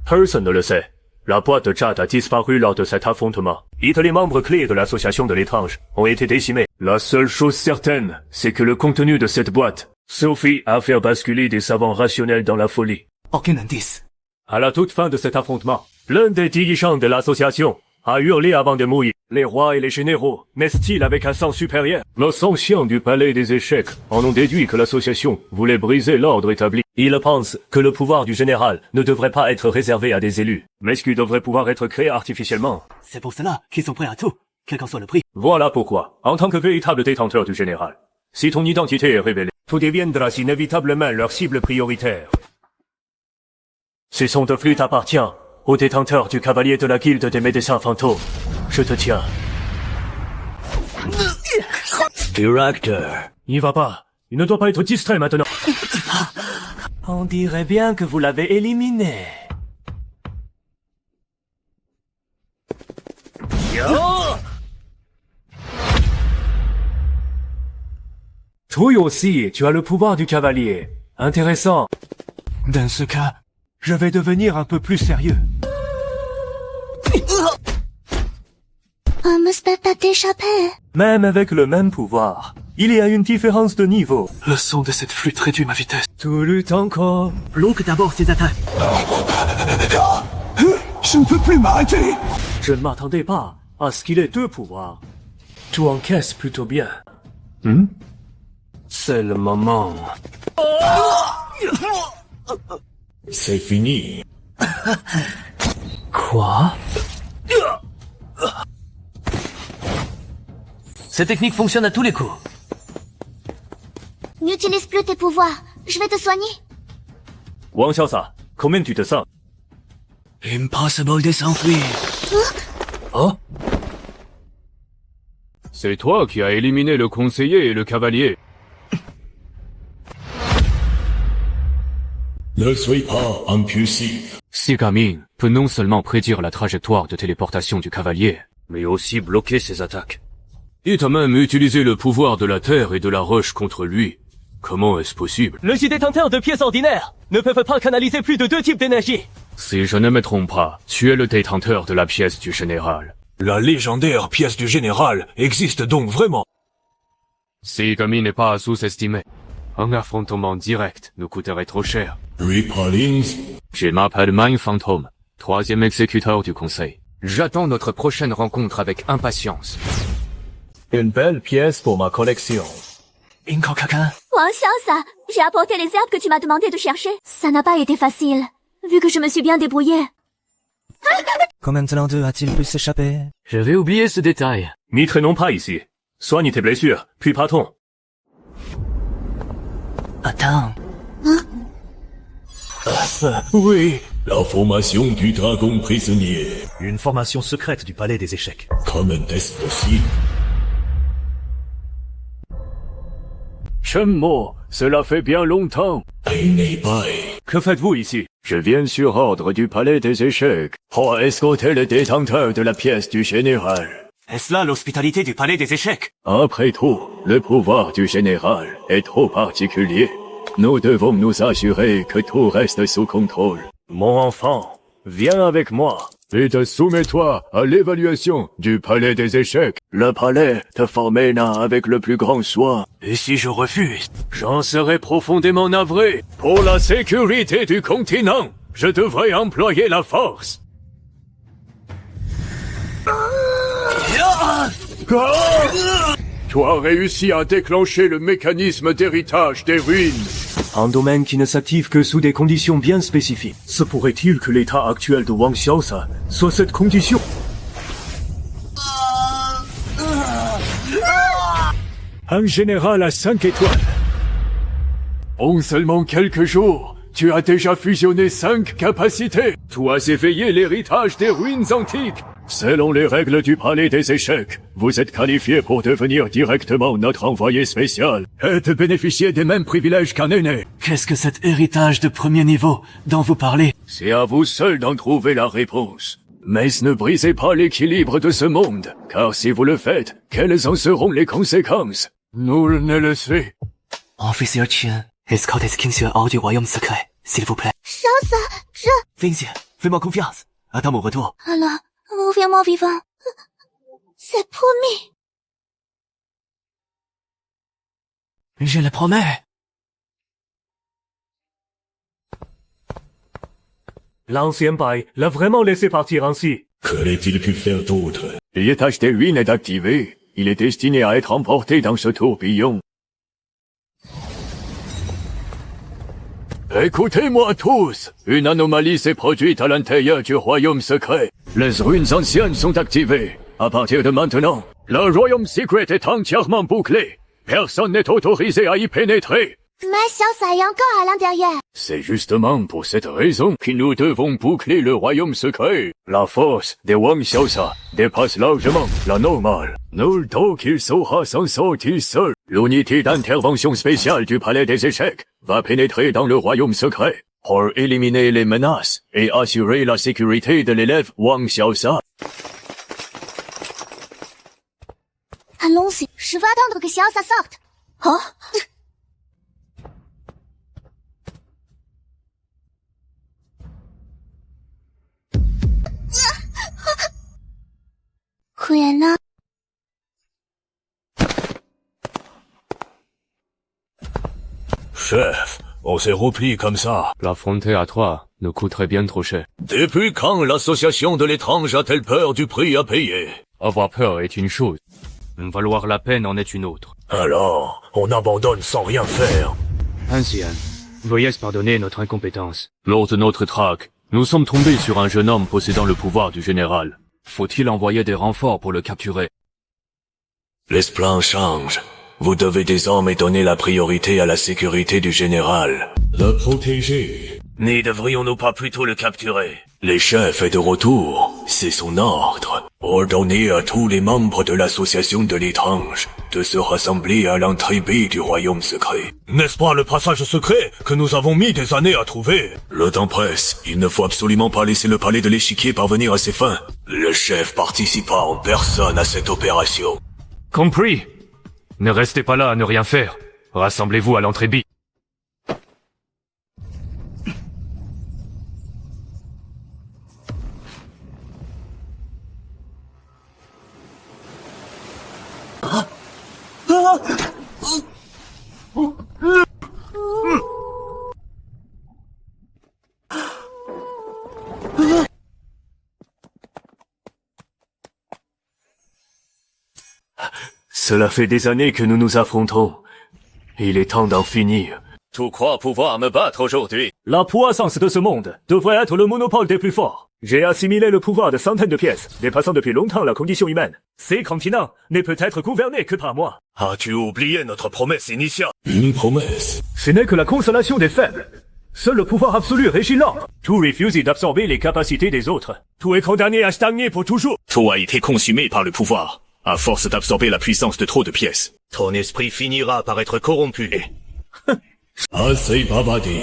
Personne ne le sait. La boîte de jade a disparu lors de cet affrontement. Et les membres clés de l'association de l'étrange ont été décimés. La seule chose certaine, c'est que le contenu de cette boîte suffit à faire basculer des savants rationnels dans la folie. Aucun indice. À la toute fin de cet affrontement, l'un des dirigeants de l'association a hurlé avant de mourir. Les rois et les généraux naissent-ils avec un sang supérieur? Les anciens du palais des échecs en ont déduit que l'association voulait briser l'ordre établi. Ils pensent que le pouvoir du général ne devrait pas être réservé à des élus, mais qu'il devrait pouvoir être créé artificiellement. C'est pour cela qu'ils sont prêts à tout, quel qu'en soit le prix. Voilà pourquoi, en tant que véritable détenteur du général, si ton identité est révélée, tu deviendras inévitablement leur cible prioritaire. Si son de flûte appartient au détenteur du cavalier de la guilde des médecins fantômes, je te tiens. Director. Il va pas. Il ne doit pas être distrait maintenant. On dirait bien que vous l'avez éliminé. Toi aussi, tu as le pouvoir du cavalier. Intéressant. Dans ce cas, Je vais devenir un peu plus sérieux. On ne peut pas t'échapper. Même avec le même pouvoir, il y a une différence de niveau. Le son de cette flûte réduit ma vitesse. Tout lutte encore. Bloque d'abord ses attaques. Je ne peux plus m'arrêter. Je ne m'attendais pas à ce qu'il ait deux pouvoirs. Tu encaisses plutôt bien. C'est le moment. C'est fini. Quoi? Cette technique fonctionne à tous les coups. N'utilise plus tes pouvoirs. Je vais te soigner. Wang Xiaosa, comment tu te sens? Impossible de s'enfuir. Oh? C'est toi qui as éliminé le conseiller et le cavalier. Ne sois pas impulsif. Sigamin peut non seulement prédire la trajectoire de téléportation du cavalier, Mais aussi bloquer ses attaques. il a même utilisé le pouvoir de la terre et de la roche contre lui. Comment est-ce possible? Le détenteur de pièces ordinaires ne peuvent pas canaliser plus de 2 types d'énergie. Si je ne me trompe pas, tu es le détenteur de la pièce du général. La légendaire pièce du général existe donc vraiment. Sigamin n'est pas à sous-estimer. Un affrontement direct nous coûterait trop cher. Ripalins. Je m'appelle Mind Phantom, 3e exécuteur du conseil. J'attends notre prochaine rencontre avec impatience. Une belle pièce pour ma collection. Wang Xiaosa, j'ai apporté les herbes que tu m'as demandé de chercher. Ça n'a pas été facile, vu que je me suis bien débrouillée. Combien de temps a-t-il pu s'échapper? J'avais oublié ce détail. N'y traînons pas ici. Soigne tes blessures, puis partons. Attends. Oui. La formation du dragon prisonnier. Une formation secrète du palais des échecs. Comment est-ce possible? Shenmo, cela fait bien longtemps. Que faites-vous ici? Je viens sur ordre du palais des échecs pour escorter le détenteur de la pièce du général. Est-ce là l'hospitalité du palais des échecs? Après tout, le pouvoir du général est trop particulier. Nous devons nous assurer que tout reste sous contrôle. Mon enfant, viens avec moi. Et te soumets-toi à l'évaluation du palais des échecs. Le palais te formena avec le plus grand soin. Et si je refuse? J'en serai profondément navré. Pour la sécurité du continent, je devrais employer la force. Tu as réussi à déclencher le mécanisme d'héritage des ruines. Un domaine qui ne s'active que sous des conditions bien spécifiques. Se pourrait-il que l'état actuel de Wang Xiaosa soit cette condition? Un général à 5 étoiles. En seulement quelques jours, tu as déjà fusionné 5 capacités. Tu as éveillé l'héritage des ruines antiques. Selon les règles du palais des échecs, vous êtes qualifié pour devenir directement notre envoyé spécial et de bénéficier des mêmes privilèges qu'un aîné. Qu'est-ce que cet héritage de premier niveau dont vous parlez? C'est à vous seul d'en trouver la réponse. Mais ne brisez pas l'équilibre de ce monde, car si vous le faites, quelles en seront les conséquences? Nul ne le sait. Officier Chen, escortez King hors du royaume secret, s'il vous plaît. Xiaosa, Vincier, fais-moi confiance. Attends mon retour. Alors, reviens-moi vivant. C'est promis. Je le promets. L'ancien bail l'a vraiment laissé partir ainsi. Qu'aurait-il pu faire d'autre? L'étage des ruines est activé. Il est destiné à être emporté dans ce tourbillon. Écoutez-moi tous! Une anomalie s'est produite à l'intérieur du royaume secret. Les ruines anciennes sont activées. À partir de maintenant, le royaume secret est entièrement bouclé. Personne n'est autorisé à y pénétrer. Mais Xiaosa est encore à l'intérieur. C'est justement pour cette raison que nous devons boucler le royaume secret. La force de Wang Xiaosa dépasse largement la normale. Nul doute qu'il saura s'en sortir seul. L'unité d'intervention spéciale du palais des échecs va pénétrer dans le royaume secret pour éliminer les menaces et assurer la sécurité de l'élève Wang Xiaosa. Allons-y, je veux attendre que Xiaosa sorte. Oh. Chef, on s'est repli comme ça. L'affronter à 3 nous coûterait bien trop cher. Depuis quand l'association de l'étrange a-t-elle peur du prix à payer? Avoir peur est une chose. Valoir la peine en est une autre. Alors, on abandonne sans rien faire. Ancien, veuillez pardonner notre incompétence. Lors de notre traque, nous sommes tombés sur un jeune homme possédant le pouvoir du général. Faut-il envoyer des renforts pour le capturer? Les plans changent. Vous devez désormais donner la priorité à la sécurité du général. Le protéger. Ne devrions-nous pas plutôt le capturer? Le chef est de retour. C'est son ordre. Ordonnez à tous les membres de l'association de l'étrange de se rassembler à l'entrée B du royaume secret. N'est-ce pas le passage secret que nous avons mis des années à trouver? Le temps presse. Il ne faut absolument pas laisser le palais de l'échiquier parvenir à ses fins. Le chef participa en personne à cette opération. Compris. Ne restez pas là à ne rien faire. Rassemblez-vous à l'entrée B. Cela fait des années que nous nous affrontons. Il est temps d'en finir. Tu crois pouvoir me battre aujourd'hui? La puissance de ce monde devrait être le monopole des plus forts. J'ai assimilé le pouvoir de centaines de pièces, dépassant depuis longtemps la condition humaine. Ces continents ne peut être gouvernés que par moi. As-tu oublié notre promesse initiale? Une promesse? Ce n'est que la consolation des faibles. Seul le pouvoir absolu régit l'ordre. Tout refuse d'absorber les capacités des autres. Tout est condamné à stagner pour toujours. Tout a été consumé par le pouvoir, à force d'absorber la puissance de trop de pièces. Ton esprit finira par être corrompu. Assez bavardé.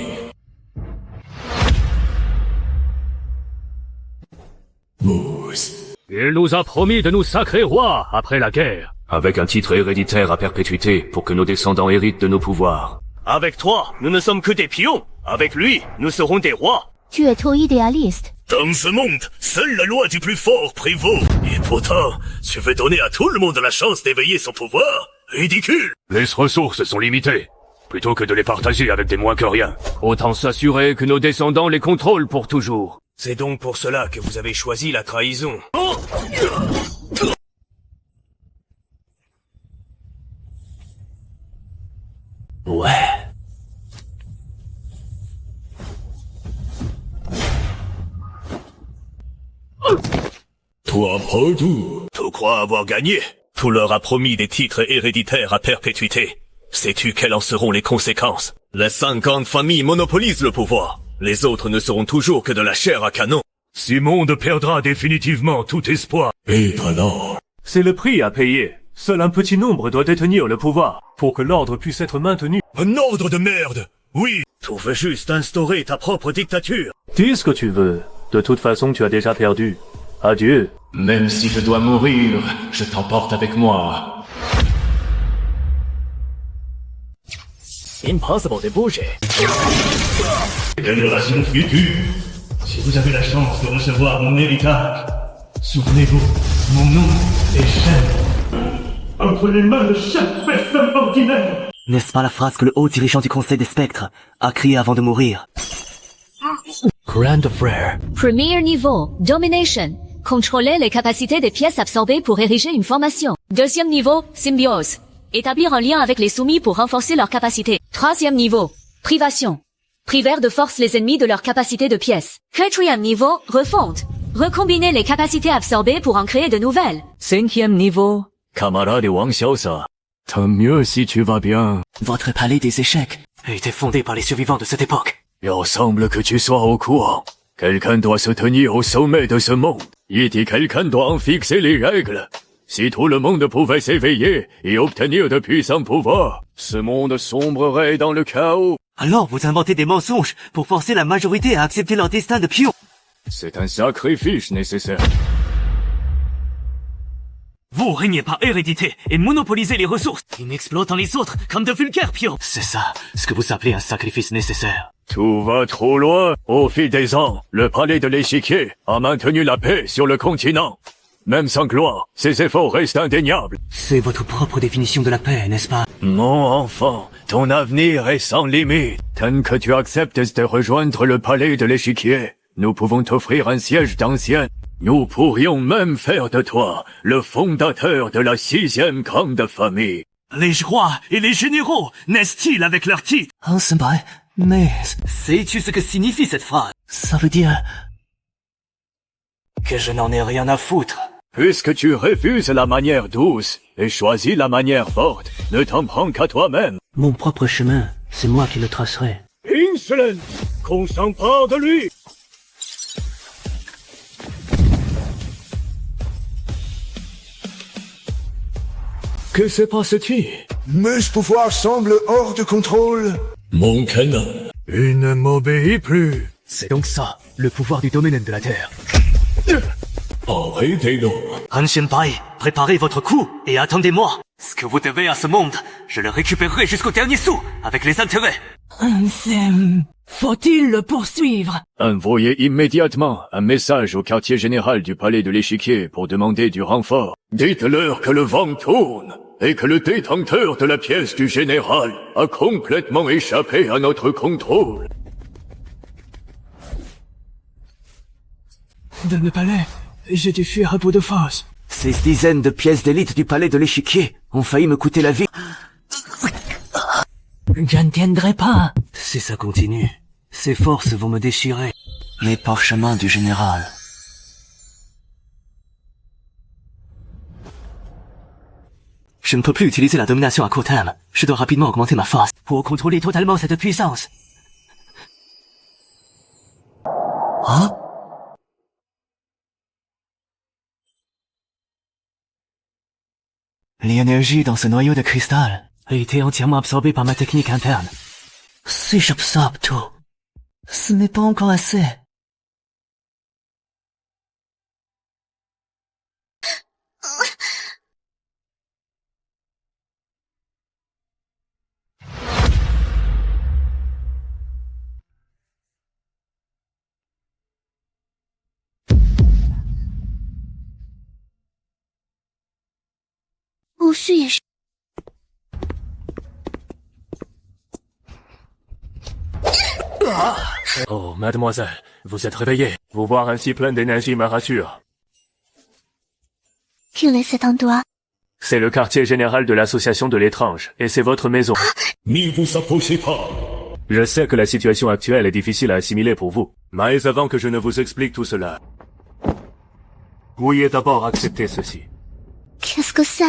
Il nous a promis de nous sacrer rois après la guerre. Avec un titre héréditaire à perpétuité pour que nos descendants héritent de nos pouvoirs. Avec toi, nous ne sommes que des pions. Avec lui, nous serons des rois. Tu es trop idéaliste. Dans ce monde, seule la loi du plus fort prévaut. Et pourtant, tu veux donner à tout le monde la chance d'éveiller son pouvoir? Ridicule. Les ressources sont limitées. Plutôt que de les partager avec des moins que rien, autant s'assurer que nos descendants les contrôlent pour toujours. C'est donc pour cela que vous avez choisi la trahison. Ouais. Toi, Pardou. Tu crois avoir gagné? Tu leur as promis des titres héréditaires à perpétuité. Sais-tu quelles en seront les conséquences? Les 50 familles monopolisent le pouvoir. Les autres ne seront toujours que de la chair à canon. Ce monde perdra définitivement tout espoir. Et alors? C'est le prix à payer. Seul un petit nombre doit détenir le pouvoir pour que l'ordre puisse être maintenu. Un ordre de merde! Oui! Tu veux juste instaurer ta propre dictature. Dis ce que tu veux. De toute façon, tu as déjà perdu. Adieu. Même si je dois mourir, je t'emporte avec moi. Impossible de bouger. Génération future, si vous avez la chance de recevoir mon héritage, souvenez-vous, mon nom est Shen. Entre les mains de chaque personne ordinaire. N'est-ce pas la phrase que le haut dirigeant du Conseil des Spectres a crié avant de mourir? Grand frère. Premier niveau, Domination. Contrôler les capacités des pièces absorbées pour ériger une formation. Deuxième niveau, Symbiose. Établir un lien avec les soumis pour renforcer leurs capacités. Troisième niveau, Privation. Priver de force les ennemis de leurs capacités de pièces. Quatrième niveau, Refonte. Recombiner les capacités absorbées pour en créer de nouvelles. Cinquième niveau. Camarade Wang Xiaosa, tant mieux si tu vas bien. Votre palais des échecs a été fondé par les survivants de cette époque. Il semble que tu sois au courant. Quelqu'un doit se tenir au sommet de ce monde. Il dit quelqu'un doit en fixer les règles. Si tout le monde pouvait s'éveiller et obtenir de puissants pouvoirs, ce monde sombrerait dans le chaos. Alors vous inventez des mensonges pour forcer la majorité à accepter leur destin de pion. C'est un sacrifice nécessaire. Vous régnez par hérédité et monopolisez les ressources, inexploitant les autres comme de vulgaires pions. C'est ça, ce que vous appelez un sacrifice nécessaire. Tout va trop loin. Au fil des ans, le palais de l'échiquier a maintenu la paix sur le continent. Même sans gloire, ses efforts restent indéniables. C'est votre propre définition de la paix, n'est-ce pas? Mon enfant, ton avenir est sans limite. Tant que tu acceptes de rejoindre le palais de l'échiquier, nous pouvons t'offrir un siège d'ancien. Nous pourrions même faire de toi le fondateur de la 6e grande famille. Les rois et les généraux naissent-ils avec leur titre? Oh, senpai, mais sais-tu ce que signifie cette phrase? Ça veut dire que je n'en ai rien à foutre. Puisque tu refuses la manière douce et choisis la manière forte, ne t'en prends qu'à toi-même. Mon propre chemin, c'est moi qui le tracerai. Insolent! Qu'on s'empare de lui! Que se passe-t-il? Mais ce pouvoir semble hors de contrôle. Mon canon. Il ne m'obéit plus. C'est donc ça, le pouvoir du domaine de la Terre. Arrêtez-le. Han Senpai, préparez votre coup et attendez-moi. Ce que vous devez à ce monde, je le récupérerai jusqu'au dernier sou, avec les intérêts. Faut-il le poursuivre? Envoyez immédiatement un message au quartier général du palais de l'échiquier pour demander du renfort. Dites-leur que le vent tourne et que le détenteur de la pièce du général a complètement échappé à notre contrôle. Dans le palais, j'ai dû fuir à bout de force. Ces dizaines de pièces d'élite du palais de l'échiquier ont failli me coûter la vie. Je ne tiendrai pas. Si ça continue, ces forces vont me déchirer. Les parchemins du général. Je ne peux plus utiliser la domination à court terme. Je dois rapidement augmenter ma force pour contrôler totalement cette puissance. Hein? L'énergie dans ce noyau de cristal a été entièrement absorbée par ma technique interne. Si j'absorbe tout, ce n'est pas encore assez. Où suis-je? Oh, mademoiselle, vous êtes réveillée. Vous voir ainsi pleine d'énergie me rassure. Quel est cet endroit? C'est le quartier général de l'association de l'étrange, et c'est votre maison. N'y vous approchez pas. Je sais que la situation actuelle est difficile à assimiler pour vous, mais avant que je ne vous explique tout cela, veuillez d'abord accepter ceci. Qu'est-ce que c'est?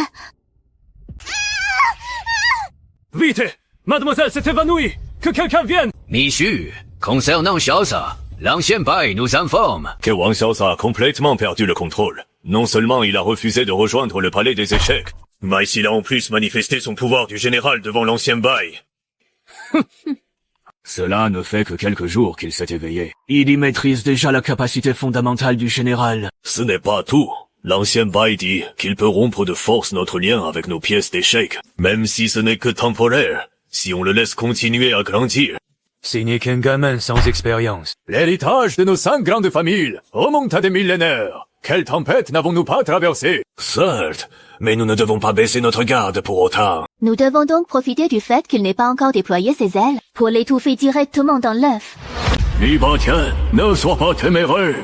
Vite! Mademoiselle s'est évanouie! Que quelqu'un vienne! Michu, concernant Xiaosa, l'ancien bail nous informe que Wang Xiaosa a complètement perdu le contrôle. Non seulement il a refusé de rejoindre le palais des échecs, mais il a en plus manifesté son pouvoir du général devant l'ancien bail. Cela ne fait que quelques jours qu'il s'est éveillé. Il y maîtrise déjà la capacité fondamentale du général. Ce n'est pas tout. L'ancien bail dit qu'il peut rompre de force notre lien avec nos pièces d'échecs, même si ce n'est que temporaire, si on le laisse continuer à grandir. Ce n'est qu'un gamin sans expérience. L'héritage de nos 5 grandes familles remonte à des millénaires. Quelle tempête n'avons-nous pas traversée? Certes, mais nous ne devons pas baisser notre garde pour autant. Nous devons donc profiter du fait qu'il n'ait pas encore déployé ses ailes pour l'étouffer directement dans l'œuf. Libatien, ne sois pas téméraire.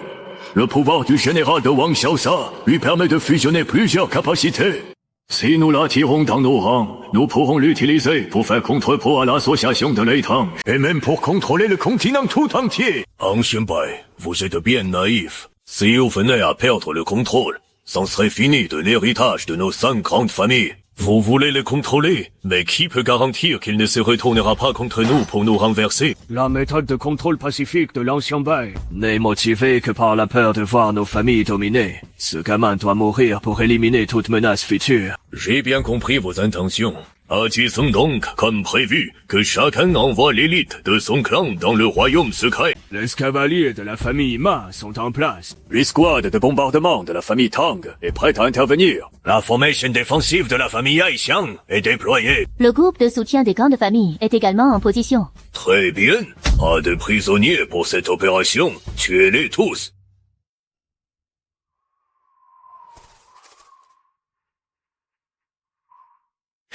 Le pouvoir du général de Wang Xiaosa lui permet de fusionner plusieurs capacités. Si nous l'attirons dans nos rangs, nous pourrons l'utiliser pour faire contrepoids à l'association de l'étrange, et même pour contrôler le continent tout entier. Ancien bail, vous êtes bien naïf. Si vous venez à perdre le contrôle, c'en serait fini de l'héritage de nos 5 grandes familles. Vous voulez le contrôler, mais qui peut garantir qu'il ne se retournera pas contre nous pour nous renverser? La méthode de contrôle pacifique de l'ancien bail n'est motivée que par la peur de voir nos familles dominées. Ce gamin doit mourir pour éliminer toute menace future. J'ai bien compris vos intentions. Agissons donc, comme prévu, que chacun envoie l'élite de son clan dans le royaume secret. Les cavaliers de la famille Ma sont en place. L'escouade de bombardement de la famille Tang est prête à intervenir. La formation défensive de la famille Aishan est déployée. Le groupe de soutien des grandes familles est également en position. Très bien. Pas de prisonniers pour cette opération. Tuez-les tous.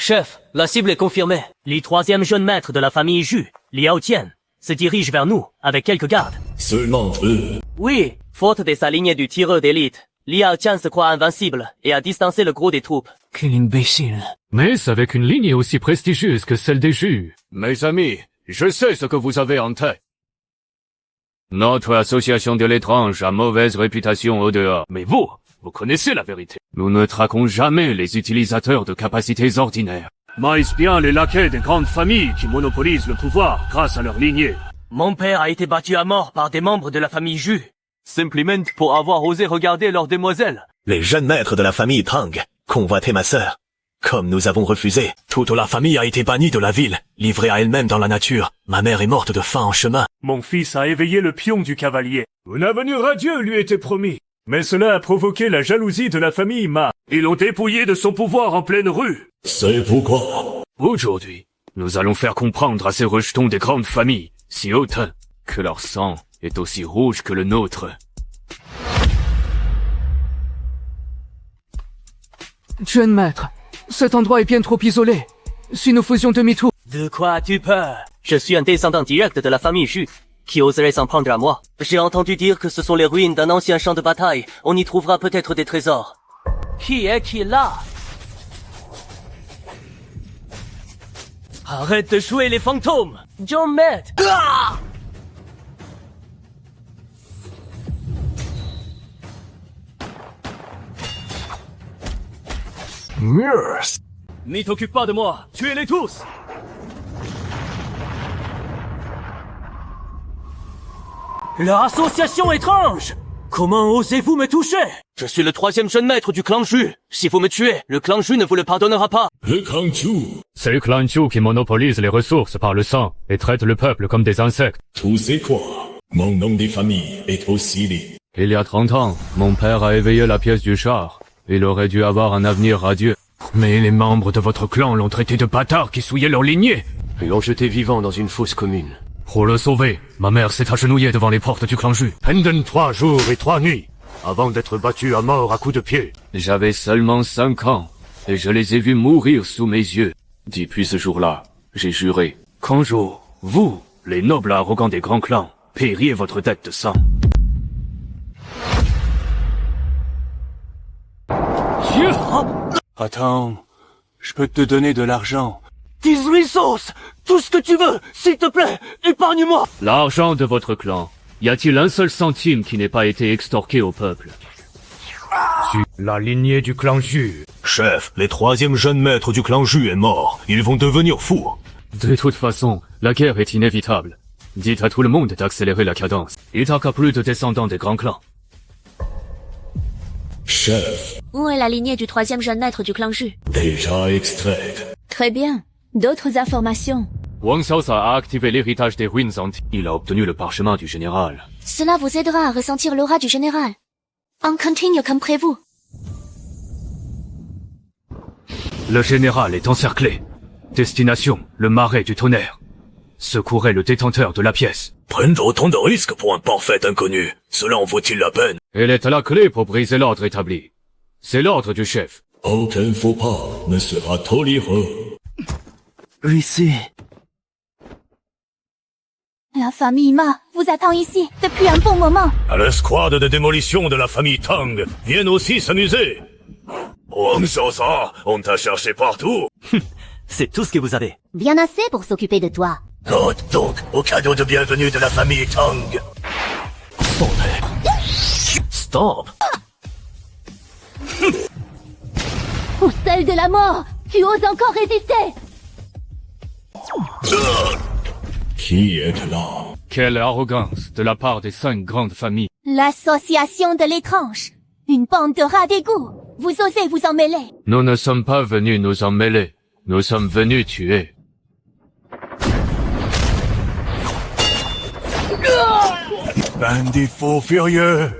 Chef, la cible est confirmée. Les troisième jeunes maîtres de la famille Ju, Liao Tian, se dirigent vers nous, avec quelques gardes. Seulement eux. Oui, faute de sa lignée du tireur d'élite, Liao Tian se croit invincible et a distancé le gros des troupes. Quel imbécile. Mais avec une lignée aussi prestigieuse que celle des Jus. Mes amis, je sais ce que vous avez en tête. Notre association de l'étrange a mauvaise réputation au dehors. Mais vous connaissez la vérité. Nous ne traquons jamais les utilisateurs de capacités ordinaires. Mais bien les laquais des grandes familles qui monopolisent le pouvoir grâce à leur lignée. Mon père a été battu à mort par des membres de la famille Ju, simplement pour avoir osé regarder leurs demoiselles. Les jeunes maîtres de la famille Tang convoitaient ma sœur. Comme nous avons refusé, toute la famille a été bannie de la ville, livrée à elle-même dans la nature. Ma mère est morte de faim en chemin. Mon fils a éveillé le pion du cavalier. Une avenue radieuse lui était promis. Mais cela a provoqué la jalousie de la famille Ma. Ils l'ont dépouillé de son pouvoir en pleine rue. C'est pourquoi. Aujourd'hui, nous allons faire comprendre à ces rejetons des grandes familles, si hautains, que leur sang est aussi rouge que le nôtre. Jeune maître, cet endroit est bien trop isolé. Si nous faisions demi-tour... De quoi as-tu peur? Je suis un descendant direct de la famille Ju. Qui oserait s'en prendre à moi? J'ai entendu dire que ce sont les ruines d'un ancien champ de bataille. On y trouvera peut-être des trésors. Qui est là? Arrête de jouer les fantômes! John Matt! Ah! Yes. Ne t'occupe pas de moi! Tuez-les tous! L'association étrange! Comment osez-vous me toucher? Je suis le troisième jeune maître du clan Ju. Si vous me tuez, le clan Ju ne vous le pardonnera pas. Le clan Ju. C'est le clan Ju qui monopolise les ressources par le sang et traite le peuple comme des insectes. Tu sais quoi? Mon nom de famille est Osili. Il y a 30 ans, mon père a éveillé la pièce du char. Il aurait dû avoir un avenir radieux. Mais les membres de votre clan l'ont traité de bâtard qui souillait leur lignée. Ils l'ont jeté vivant dans une fosse commune. Pour le sauver, ma mère s'est agenouillée devant les portes du clan Ju. Pendant 3 jours et 3 nuits, avant d'être battu à mort à coups de pied. J'avais seulement 5 ans, et je les ai vus mourir sous mes yeux. Depuis ce jour-là, j'ai juré qu'un jour, vous, les nobles arrogants des grands clans, paieriez votre dette de sang. Attends, je peux te donner de l'argent. 18 sauces! Tout ce que tu veux! S'il te plaît! Épargne-moi! L'argent de votre clan. Y a-t-il un seul centime qui n'ait pas été extorqué au peuple? La lignée du clan Ju. Chef, les troisième jeunes maîtres du clan Ju est mort. Ils vont devenir fous. De toute façon, la guerre est inévitable. Dites à tout le monde d'accélérer la cadence. Il n'y a plus de descendants des grands clans. Chef. Où est la lignée du troisième jeune maître du clan Ju? Déjà extraite. Très bien. D'autres informations? Wang Xiaosa a activé l'héritage des ruines antiques. Il a obtenu le parchemin du général. Cela vous aidera à ressentir l'aura du général. On continue comme prévu. Le général est encerclé. Destination, le marais du tonnerre. Secourez le détenteur de la pièce. Prendre autant de risques pour un parfait inconnu, cela en vaut-il la peine? Elle est à la clé pour briser l'ordre établi. C'est l'ordre du chef. Aucun faux pas ne sera toléré. Ici. La famille Ma vous attend ici depuis un bon moment. À l'escouade de démolition de la famille Tang viennent aussi s'amuser. Wang Xiaosa, on t'a cherché partout. C'est tout ce que vous avez. Bien assez pour s'occuper de toi. Note donc au cadeau de bienvenue de la famille Tang. Stop. Ou celle de la mort! Tu oses encore résister! Qui est là? Quelle arrogance de la part des 5 grandes familles. L'association de l'étrange. Une bande de rats d'égout. Vous osez vous en mêler. Nous ne sommes pas venus nous en mêler. Nous sommes venus tuer. Bandit faux furieux.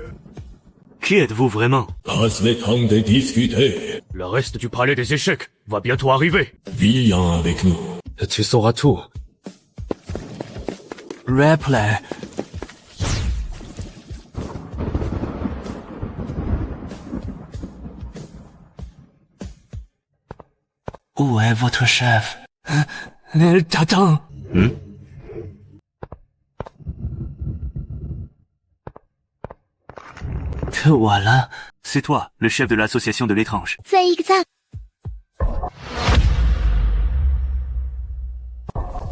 Qui êtes-vous vraiment? Passe le temps de discuter. Le reste du palais des échecs va bientôt arriver. Viens avec nous. Tu sauras tout. Replay. Où est votre chef? Elle t'attend. Te voilà. C'est toi, le chef de l'association de l'étrange. C'est exact.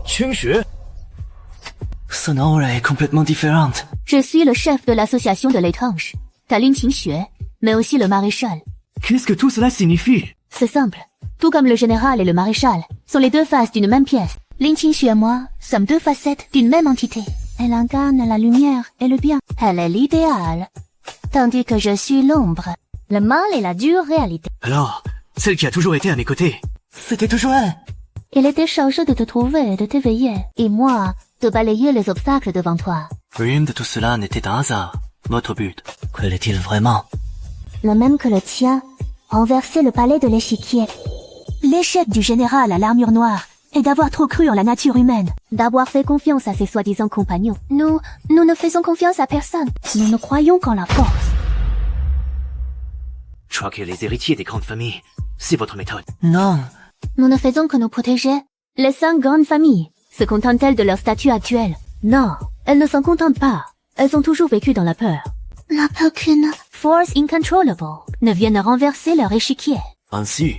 Qingxue. Son aura est complètement différente. Je suis le chef de l'association de l'étrange, Talin Qingxue, mais aussi le maréchal. Qu'est-ce que tout cela signifie? C'est simple. Tout comme le général et le maréchal sont les deux faces d'une même pièce. Lin Qingxue et moi sommes deux facettes d'une même entité. Elle incarne la lumière et le bien. Elle est l'idéal. Tandis que je suis l'ombre, le mal et la dure réalité. Alors, celle qui a toujours été à mes côtés, c'était toujours elle. Il était chargé de te trouver et de t'éveiller, et moi, de balayer les obstacles devant toi. Rien de tout cela n'était un hasard. Notre but, quel est-il vraiment? Le même que le tien, renverser le palais de l'échiquier. L'échec du général à l'armure noire est d'avoir trop cru en la nature humaine, d'avoir fait confiance à ses soi-disant compagnons. Nous ne faisons confiance à personne. Nous ne croyons qu'en la force. Je crois que les héritiers des grandes familles, c'est votre méthode. Non. Nous ne faisons que nous protéger. Les 5 grandes familles se contentent-elles de leur statut actuel? Non, elles ne s'en contentent pas. Elles ont toujours vécu dans la peur. La peur qu'une force incontrollable ne vienne renverser leur échiquier. Ainsi,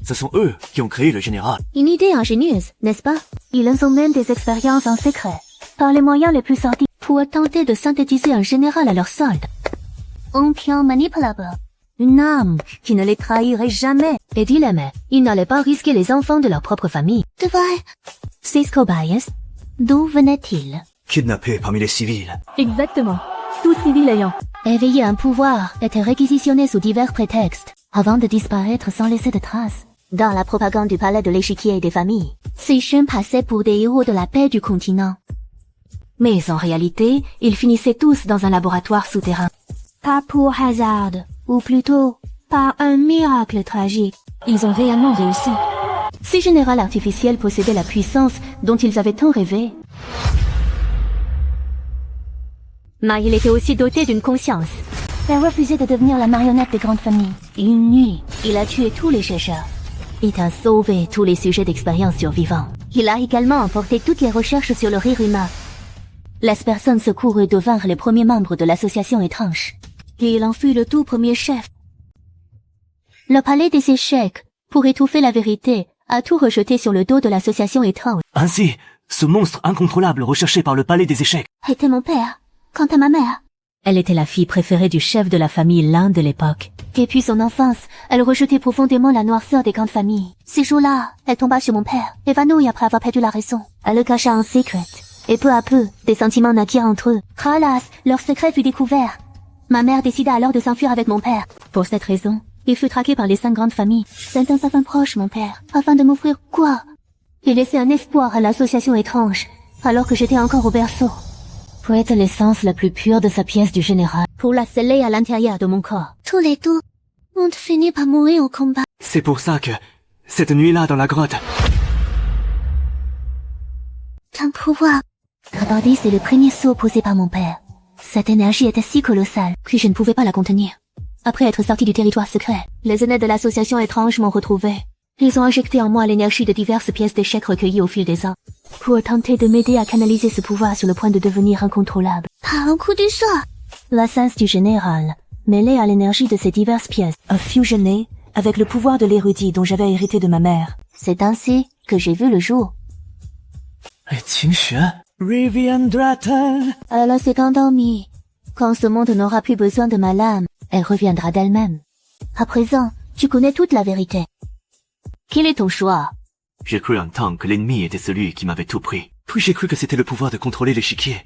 ce sont eux qui ont créé le général. Une idée ingénieuse, n'est-ce pas? Ils emmènent des expériences en secret, par les moyens les plus sordides, pour tenter de synthétiser un général à leur solde. Un pion manipulable. Une âme qui ne les trahirait jamais. Et dis-le-moi, ils n'allaient pas risquer les enfants de leur propre famille. C'est vrai. Ces cobayes, d'où venaient-ils? Kidnappés parmi les civils. Exactement. Tout civil ayant éveillé un pouvoir était réquisitionné sous divers prétextes, avant de disparaître sans laisser de traces. Dans la propagande du palais de l'échiquier et des familles, ces jeunes passaient pour des héros de la paix du continent. Mais en réalité, ils finissaient tous dans un laboratoire souterrain. Pas pour hasard, ou plutôt, par un miracle tragique. Ils ont réellement réussi. Ces généraux artificiels possédaient la puissance dont ils avaient tant rêvé. Mais il était aussi doté d'une conscience. Il a refusé de devenir la marionnette des grandes familles. Une nuit, il a tué tous les chercheurs. Il a sauvé tous les sujets d'expérience survivants. Il a également emporté toutes les recherches sur le rire humain. Les personnes secourent de vaincre les premiers membres de l'association étrange. Et il en fut le tout premier chef. Le palais des échecs, pour étouffer la vérité, a tout rejeté sur le dos de l'association étrange. Ainsi, ce monstre incontrôlable recherché par le palais des échecs était mon père. Quant à ma mère, elle était la fille préférée du chef de la famille Lin de l'époque. Depuis son enfance, elle rejetait profondément la noirceur des grandes familles. Ces jours-là, elle tomba sur mon père, évanoui après avoir perdu la raison. Elle le cacha en secret. Et peu à peu, des sentiments naquirent entre eux. Khalas, leur secret fut découvert. Ma mère décida alors de s'enfuir avec mon père. Pour cette raison, il fut traqué par les 5 grandes familles. C'est un savant proche, mon père, afin de m'offrir quoi? Il laissait un espoir à l'association étrange, alors que j'étais encore au berceau. Pour être l'essence la plus pure de sa pièce du général, pour la sceller à l'intérieur de mon corps. Tous les deux ont fini par mourir au combat. C'est pour ça que, cette nuit-là dans la grotte... Un pouvoir. Rabardi, c'est le premier saut posé par mon père. Cette énergie était si colossale que je ne pouvais pas la contenir. Après être sorti du territoire secret, les aînés de l'association étrange m'ont retrouvé. Ils ont injecté en moi l'énergie de diverses pièces d'échecs recueillies au fil des ans, pour tenter de m'aider à canaliser ce pouvoir sur le point de devenir incontrôlable. Par un coup du sort, l'essence du général, mêlée à l'énergie de ces diverses pièces, a fusionné avec le pouvoir de l'érudit dont j'avais hérité de ma mère. C'est ainsi que j'ai vu le jour. Et Qingxue reviendra-t-elle? Elle s'est endormie. Quand ce monde n'aura plus besoin de ma lame, elle reviendra d'elle-même. À présent, tu connais toute la vérité. Quel est ton choix? J'ai cru un temps que l'ennemi était celui qui m'avait tout pris. Puis j'ai cru que c'était le pouvoir de contrôler l'échiquier.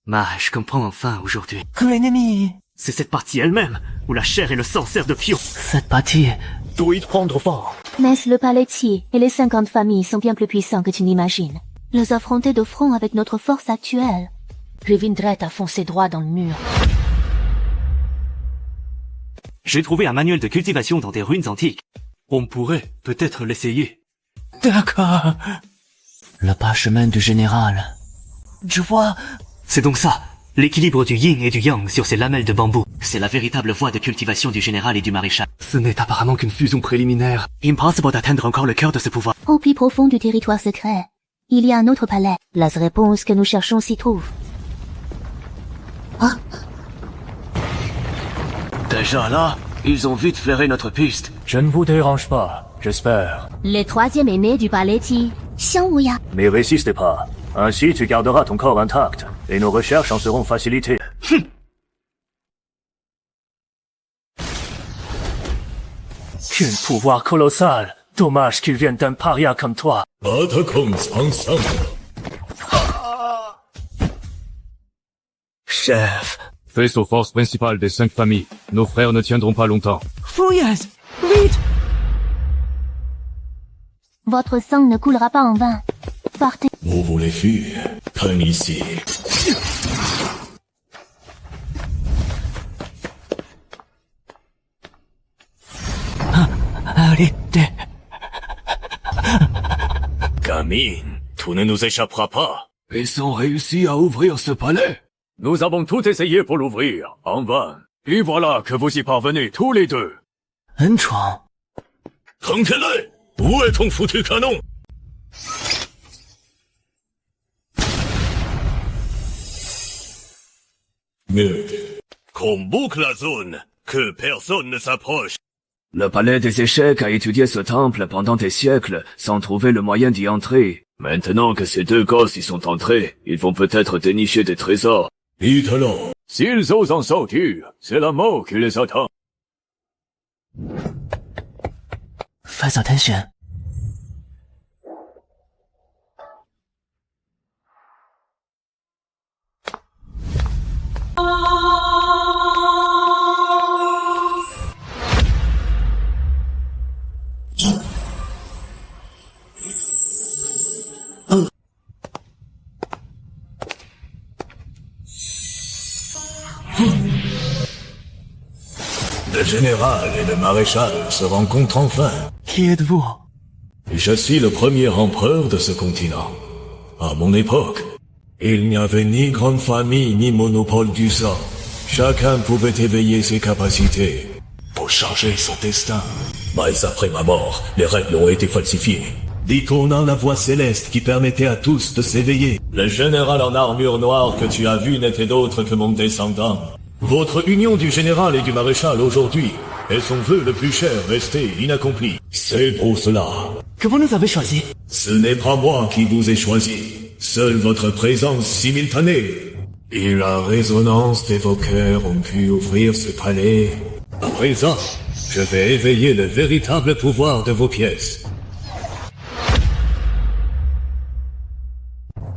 Mais je comprends enfin aujourd'hui que l'ennemi, c'est cette partie elle-même, où la chair et le sang servent de pion. Cette partie doit y prendre fort. Mais le paletti et les 50 familles sont bien plus puissants que tu n'imagines. Les affronter de front avec notre force actuelle, je viendrais à foncer droit dans le mur. J'ai trouvé un manuel de cultivation dans des ruines antiques. On pourrait peut-être l'essayer. D'accord. Le parchemin du général. Je vois. C'est donc ça. L'équilibre du yin et du yang sur ces lamelles de bambou, c'est la véritable voie de cultivation du général et du maréchal. Ce n'est apparemment qu'une fusion préliminaire. Impossible d'atteindre encore le cœur de ce pouvoir. Au plus profond du territoire secret, il y a un autre palais. La réponse que nous cherchons s'y trouve. Ah. Déjà là, ils ont vite flairé notre piste. Je ne vous dérange pas, j'espère. Le troisième aîné du palais Ti, Xiang Wuya. Mais résistez pas. Ainsi, tu garderas ton corps intact, et nos recherches en seront facilitées. Quel pouvoir colossal! Dommage qu'il vienne d'un paria comme toi. Attaquons ensemble. Chef. Face aux forces principales des 5 familles. Nos frères ne tiendront pas longtemps. Fuyez! Vite! Votre sang ne coulera pas en vain. Partez. Vous voulez fuir? Prenez ici. Arrêtez. Gamine, tout ne nous échappera pas. Ils ont réussi à ouvrir ce palais. Nous avons tout essayé pour l'ouvrir, en vain. Et voilà que vous y parvenez tous les deux. Un chouan. Tranquille! Où est ton foutu canon? Qu'on boucle la zone, que personne ne s'approche. Le palais des échecs a étudié ce temple pendant des siècles, sans trouver le moyen d'y entrer. Maintenant que ces deux gosses y sont entrés, ils vont peut-être dénicher des trésors. Dites-le. S'ils osent en sortir, c'est la mort qui les attend. Fais attention. Le général et le maréchal se rencontrent enfin. Qui êtes-vous? Je suis le premier empereur de ce continent. À mon époque, il n'y avait ni grande famille ni monopole du sang. Chacun pouvait éveiller ses capacités pour changer son destin. Mais après ma mort, les règles ont été falsifiées, détournant la voie céleste qui permettait à tous de s'éveiller. Le général en armure noire que tu as vu n'était d'autre que mon descendant. Votre union du général et du maréchal aujourd'hui est son vœu le plus cher resté inaccompli. C'est pour cela que vous nous avez choisi. Ce n'est pas moi qui vous ai choisi. Seule votre présence simultanée et la résonance de vos cœurs ont pu ouvrir ce palais. À présent, je vais éveiller le véritable pouvoir de vos pièces.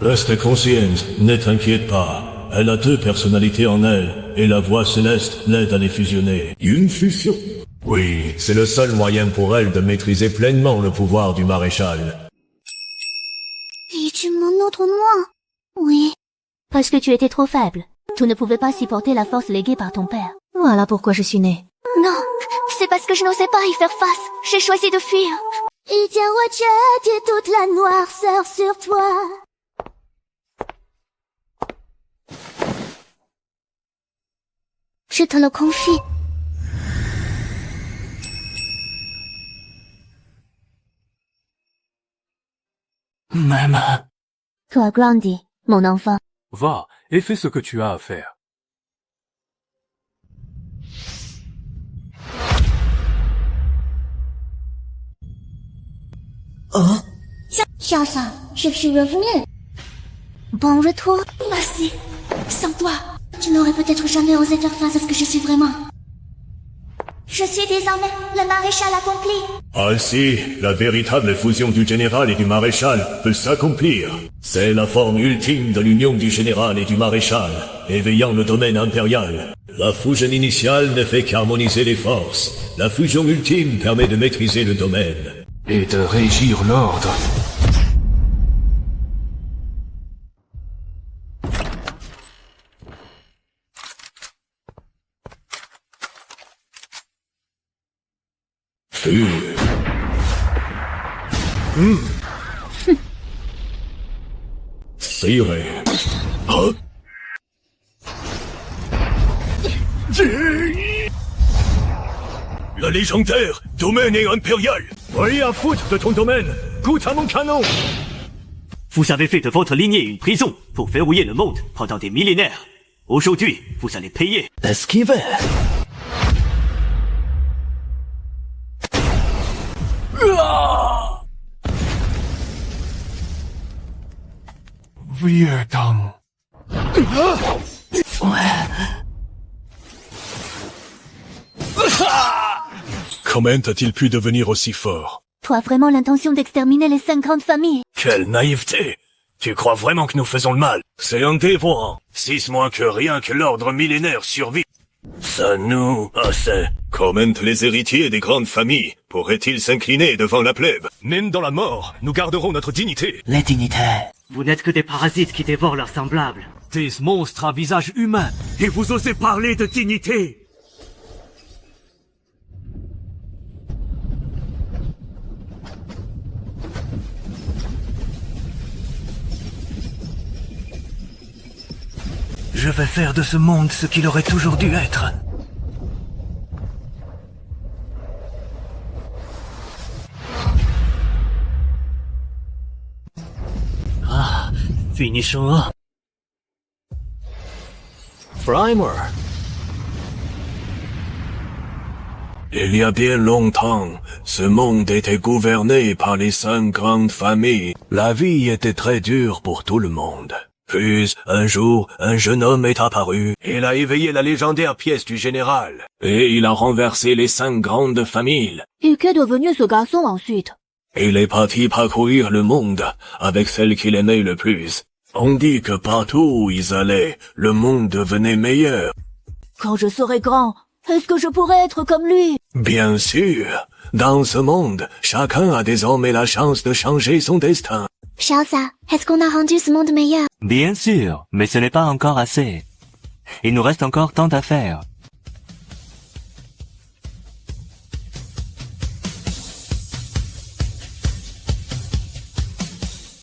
Reste consciente, ne t'inquiète pas. Elle a deux personnalités en elle, et la voix céleste l'aide à les fusionner. Une fusion? Oui, c'est le seul moyen pour elle de maîtriser pleinement le pouvoir du maréchal. Es-tu mon autre moi? Oui. Parce que tu étais trop faible. Tu ne pouvais pas supporter la force léguée par ton père. Voilà pourquoi je suis née. Non, c'est parce que je n'osais pas y faire face. J'ai choisi de fuir. Il tient toute la noirceur sur toi. Je te le confie. Maman. Tu as grandi, mon enfant. Va, et fais ce que tu as à faire. Oh? Xiao, je suis revenu. Bon retour. Merci. Sans toi, je n'aurais peut-être jamais osé faire face à ce que je suis vraiment. Je suis désormais le maréchal accompli. Ainsi, la véritable fusion du général et du maréchal peut s'accomplir. C'est la forme ultime de l'union du général et du maréchal, éveillant le domaine impérial. La fusion initiale ne fait qu'harmoniser les forces. La fusion ultime permet de maîtriser le domaine. Et de régir l'ordre. Sire. Hein? légendaire domaine impérial. Rien à foutre de ton domaine. Goûte à mon canon. Vous avez fait de votre lignée une prison pour verrouiller le monde pendant des millénaires. Aujourd'hui, vous allez payer. Esquiver. Vieux Dong. Comment a-t-il pu devenir aussi fort? Toi vraiment l'intention d'exterminer les 5 grandes familles? Quelle naïveté! Tu crois vraiment que nous faisons le mal? C'est un dévorant. 6 moins que rien que l'ordre millénaire survit. Ça nous assez. Comment les héritiers des grandes familles pourraient-ils s'incliner devant la plèbe? Même dans la mort, nous garderons notre dignité. La dignité. Vous n'êtes que des parasites qui dévorent leurs semblables. Des monstres à visage humain. Et vous osez parler de dignité? Je vais faire de ce monde ce qu'il aurait toujours dû être. Ah, finissons-en. Primer. Il y a bien longtemps, ce monde était gouverné par les 5 grandes familles. La vie était très dure pour tout le monde. Puis, un jour, un jeune homme est apparu. Il a éveillé la légendaire pièce du général. Et il a renversé les 5 grandes familles. Et qu'est devenu ce garçon ensuite? Il est parti parcourir le monde avec celle qu'il aimait le plus. On dit que partout où ils allaient, le monde devenait meilleur. Quand je serai grand, est-ce que je pourrai être comme lui? Bien sûr. Dans ce monde, chacun a désormais la chance de changer son destin. Xiaosa, est-ce qu'on a rendu ce monde meilleur? Bien sûr, mais ce n'est pas encore assez. Il nous reste encore tant à faire.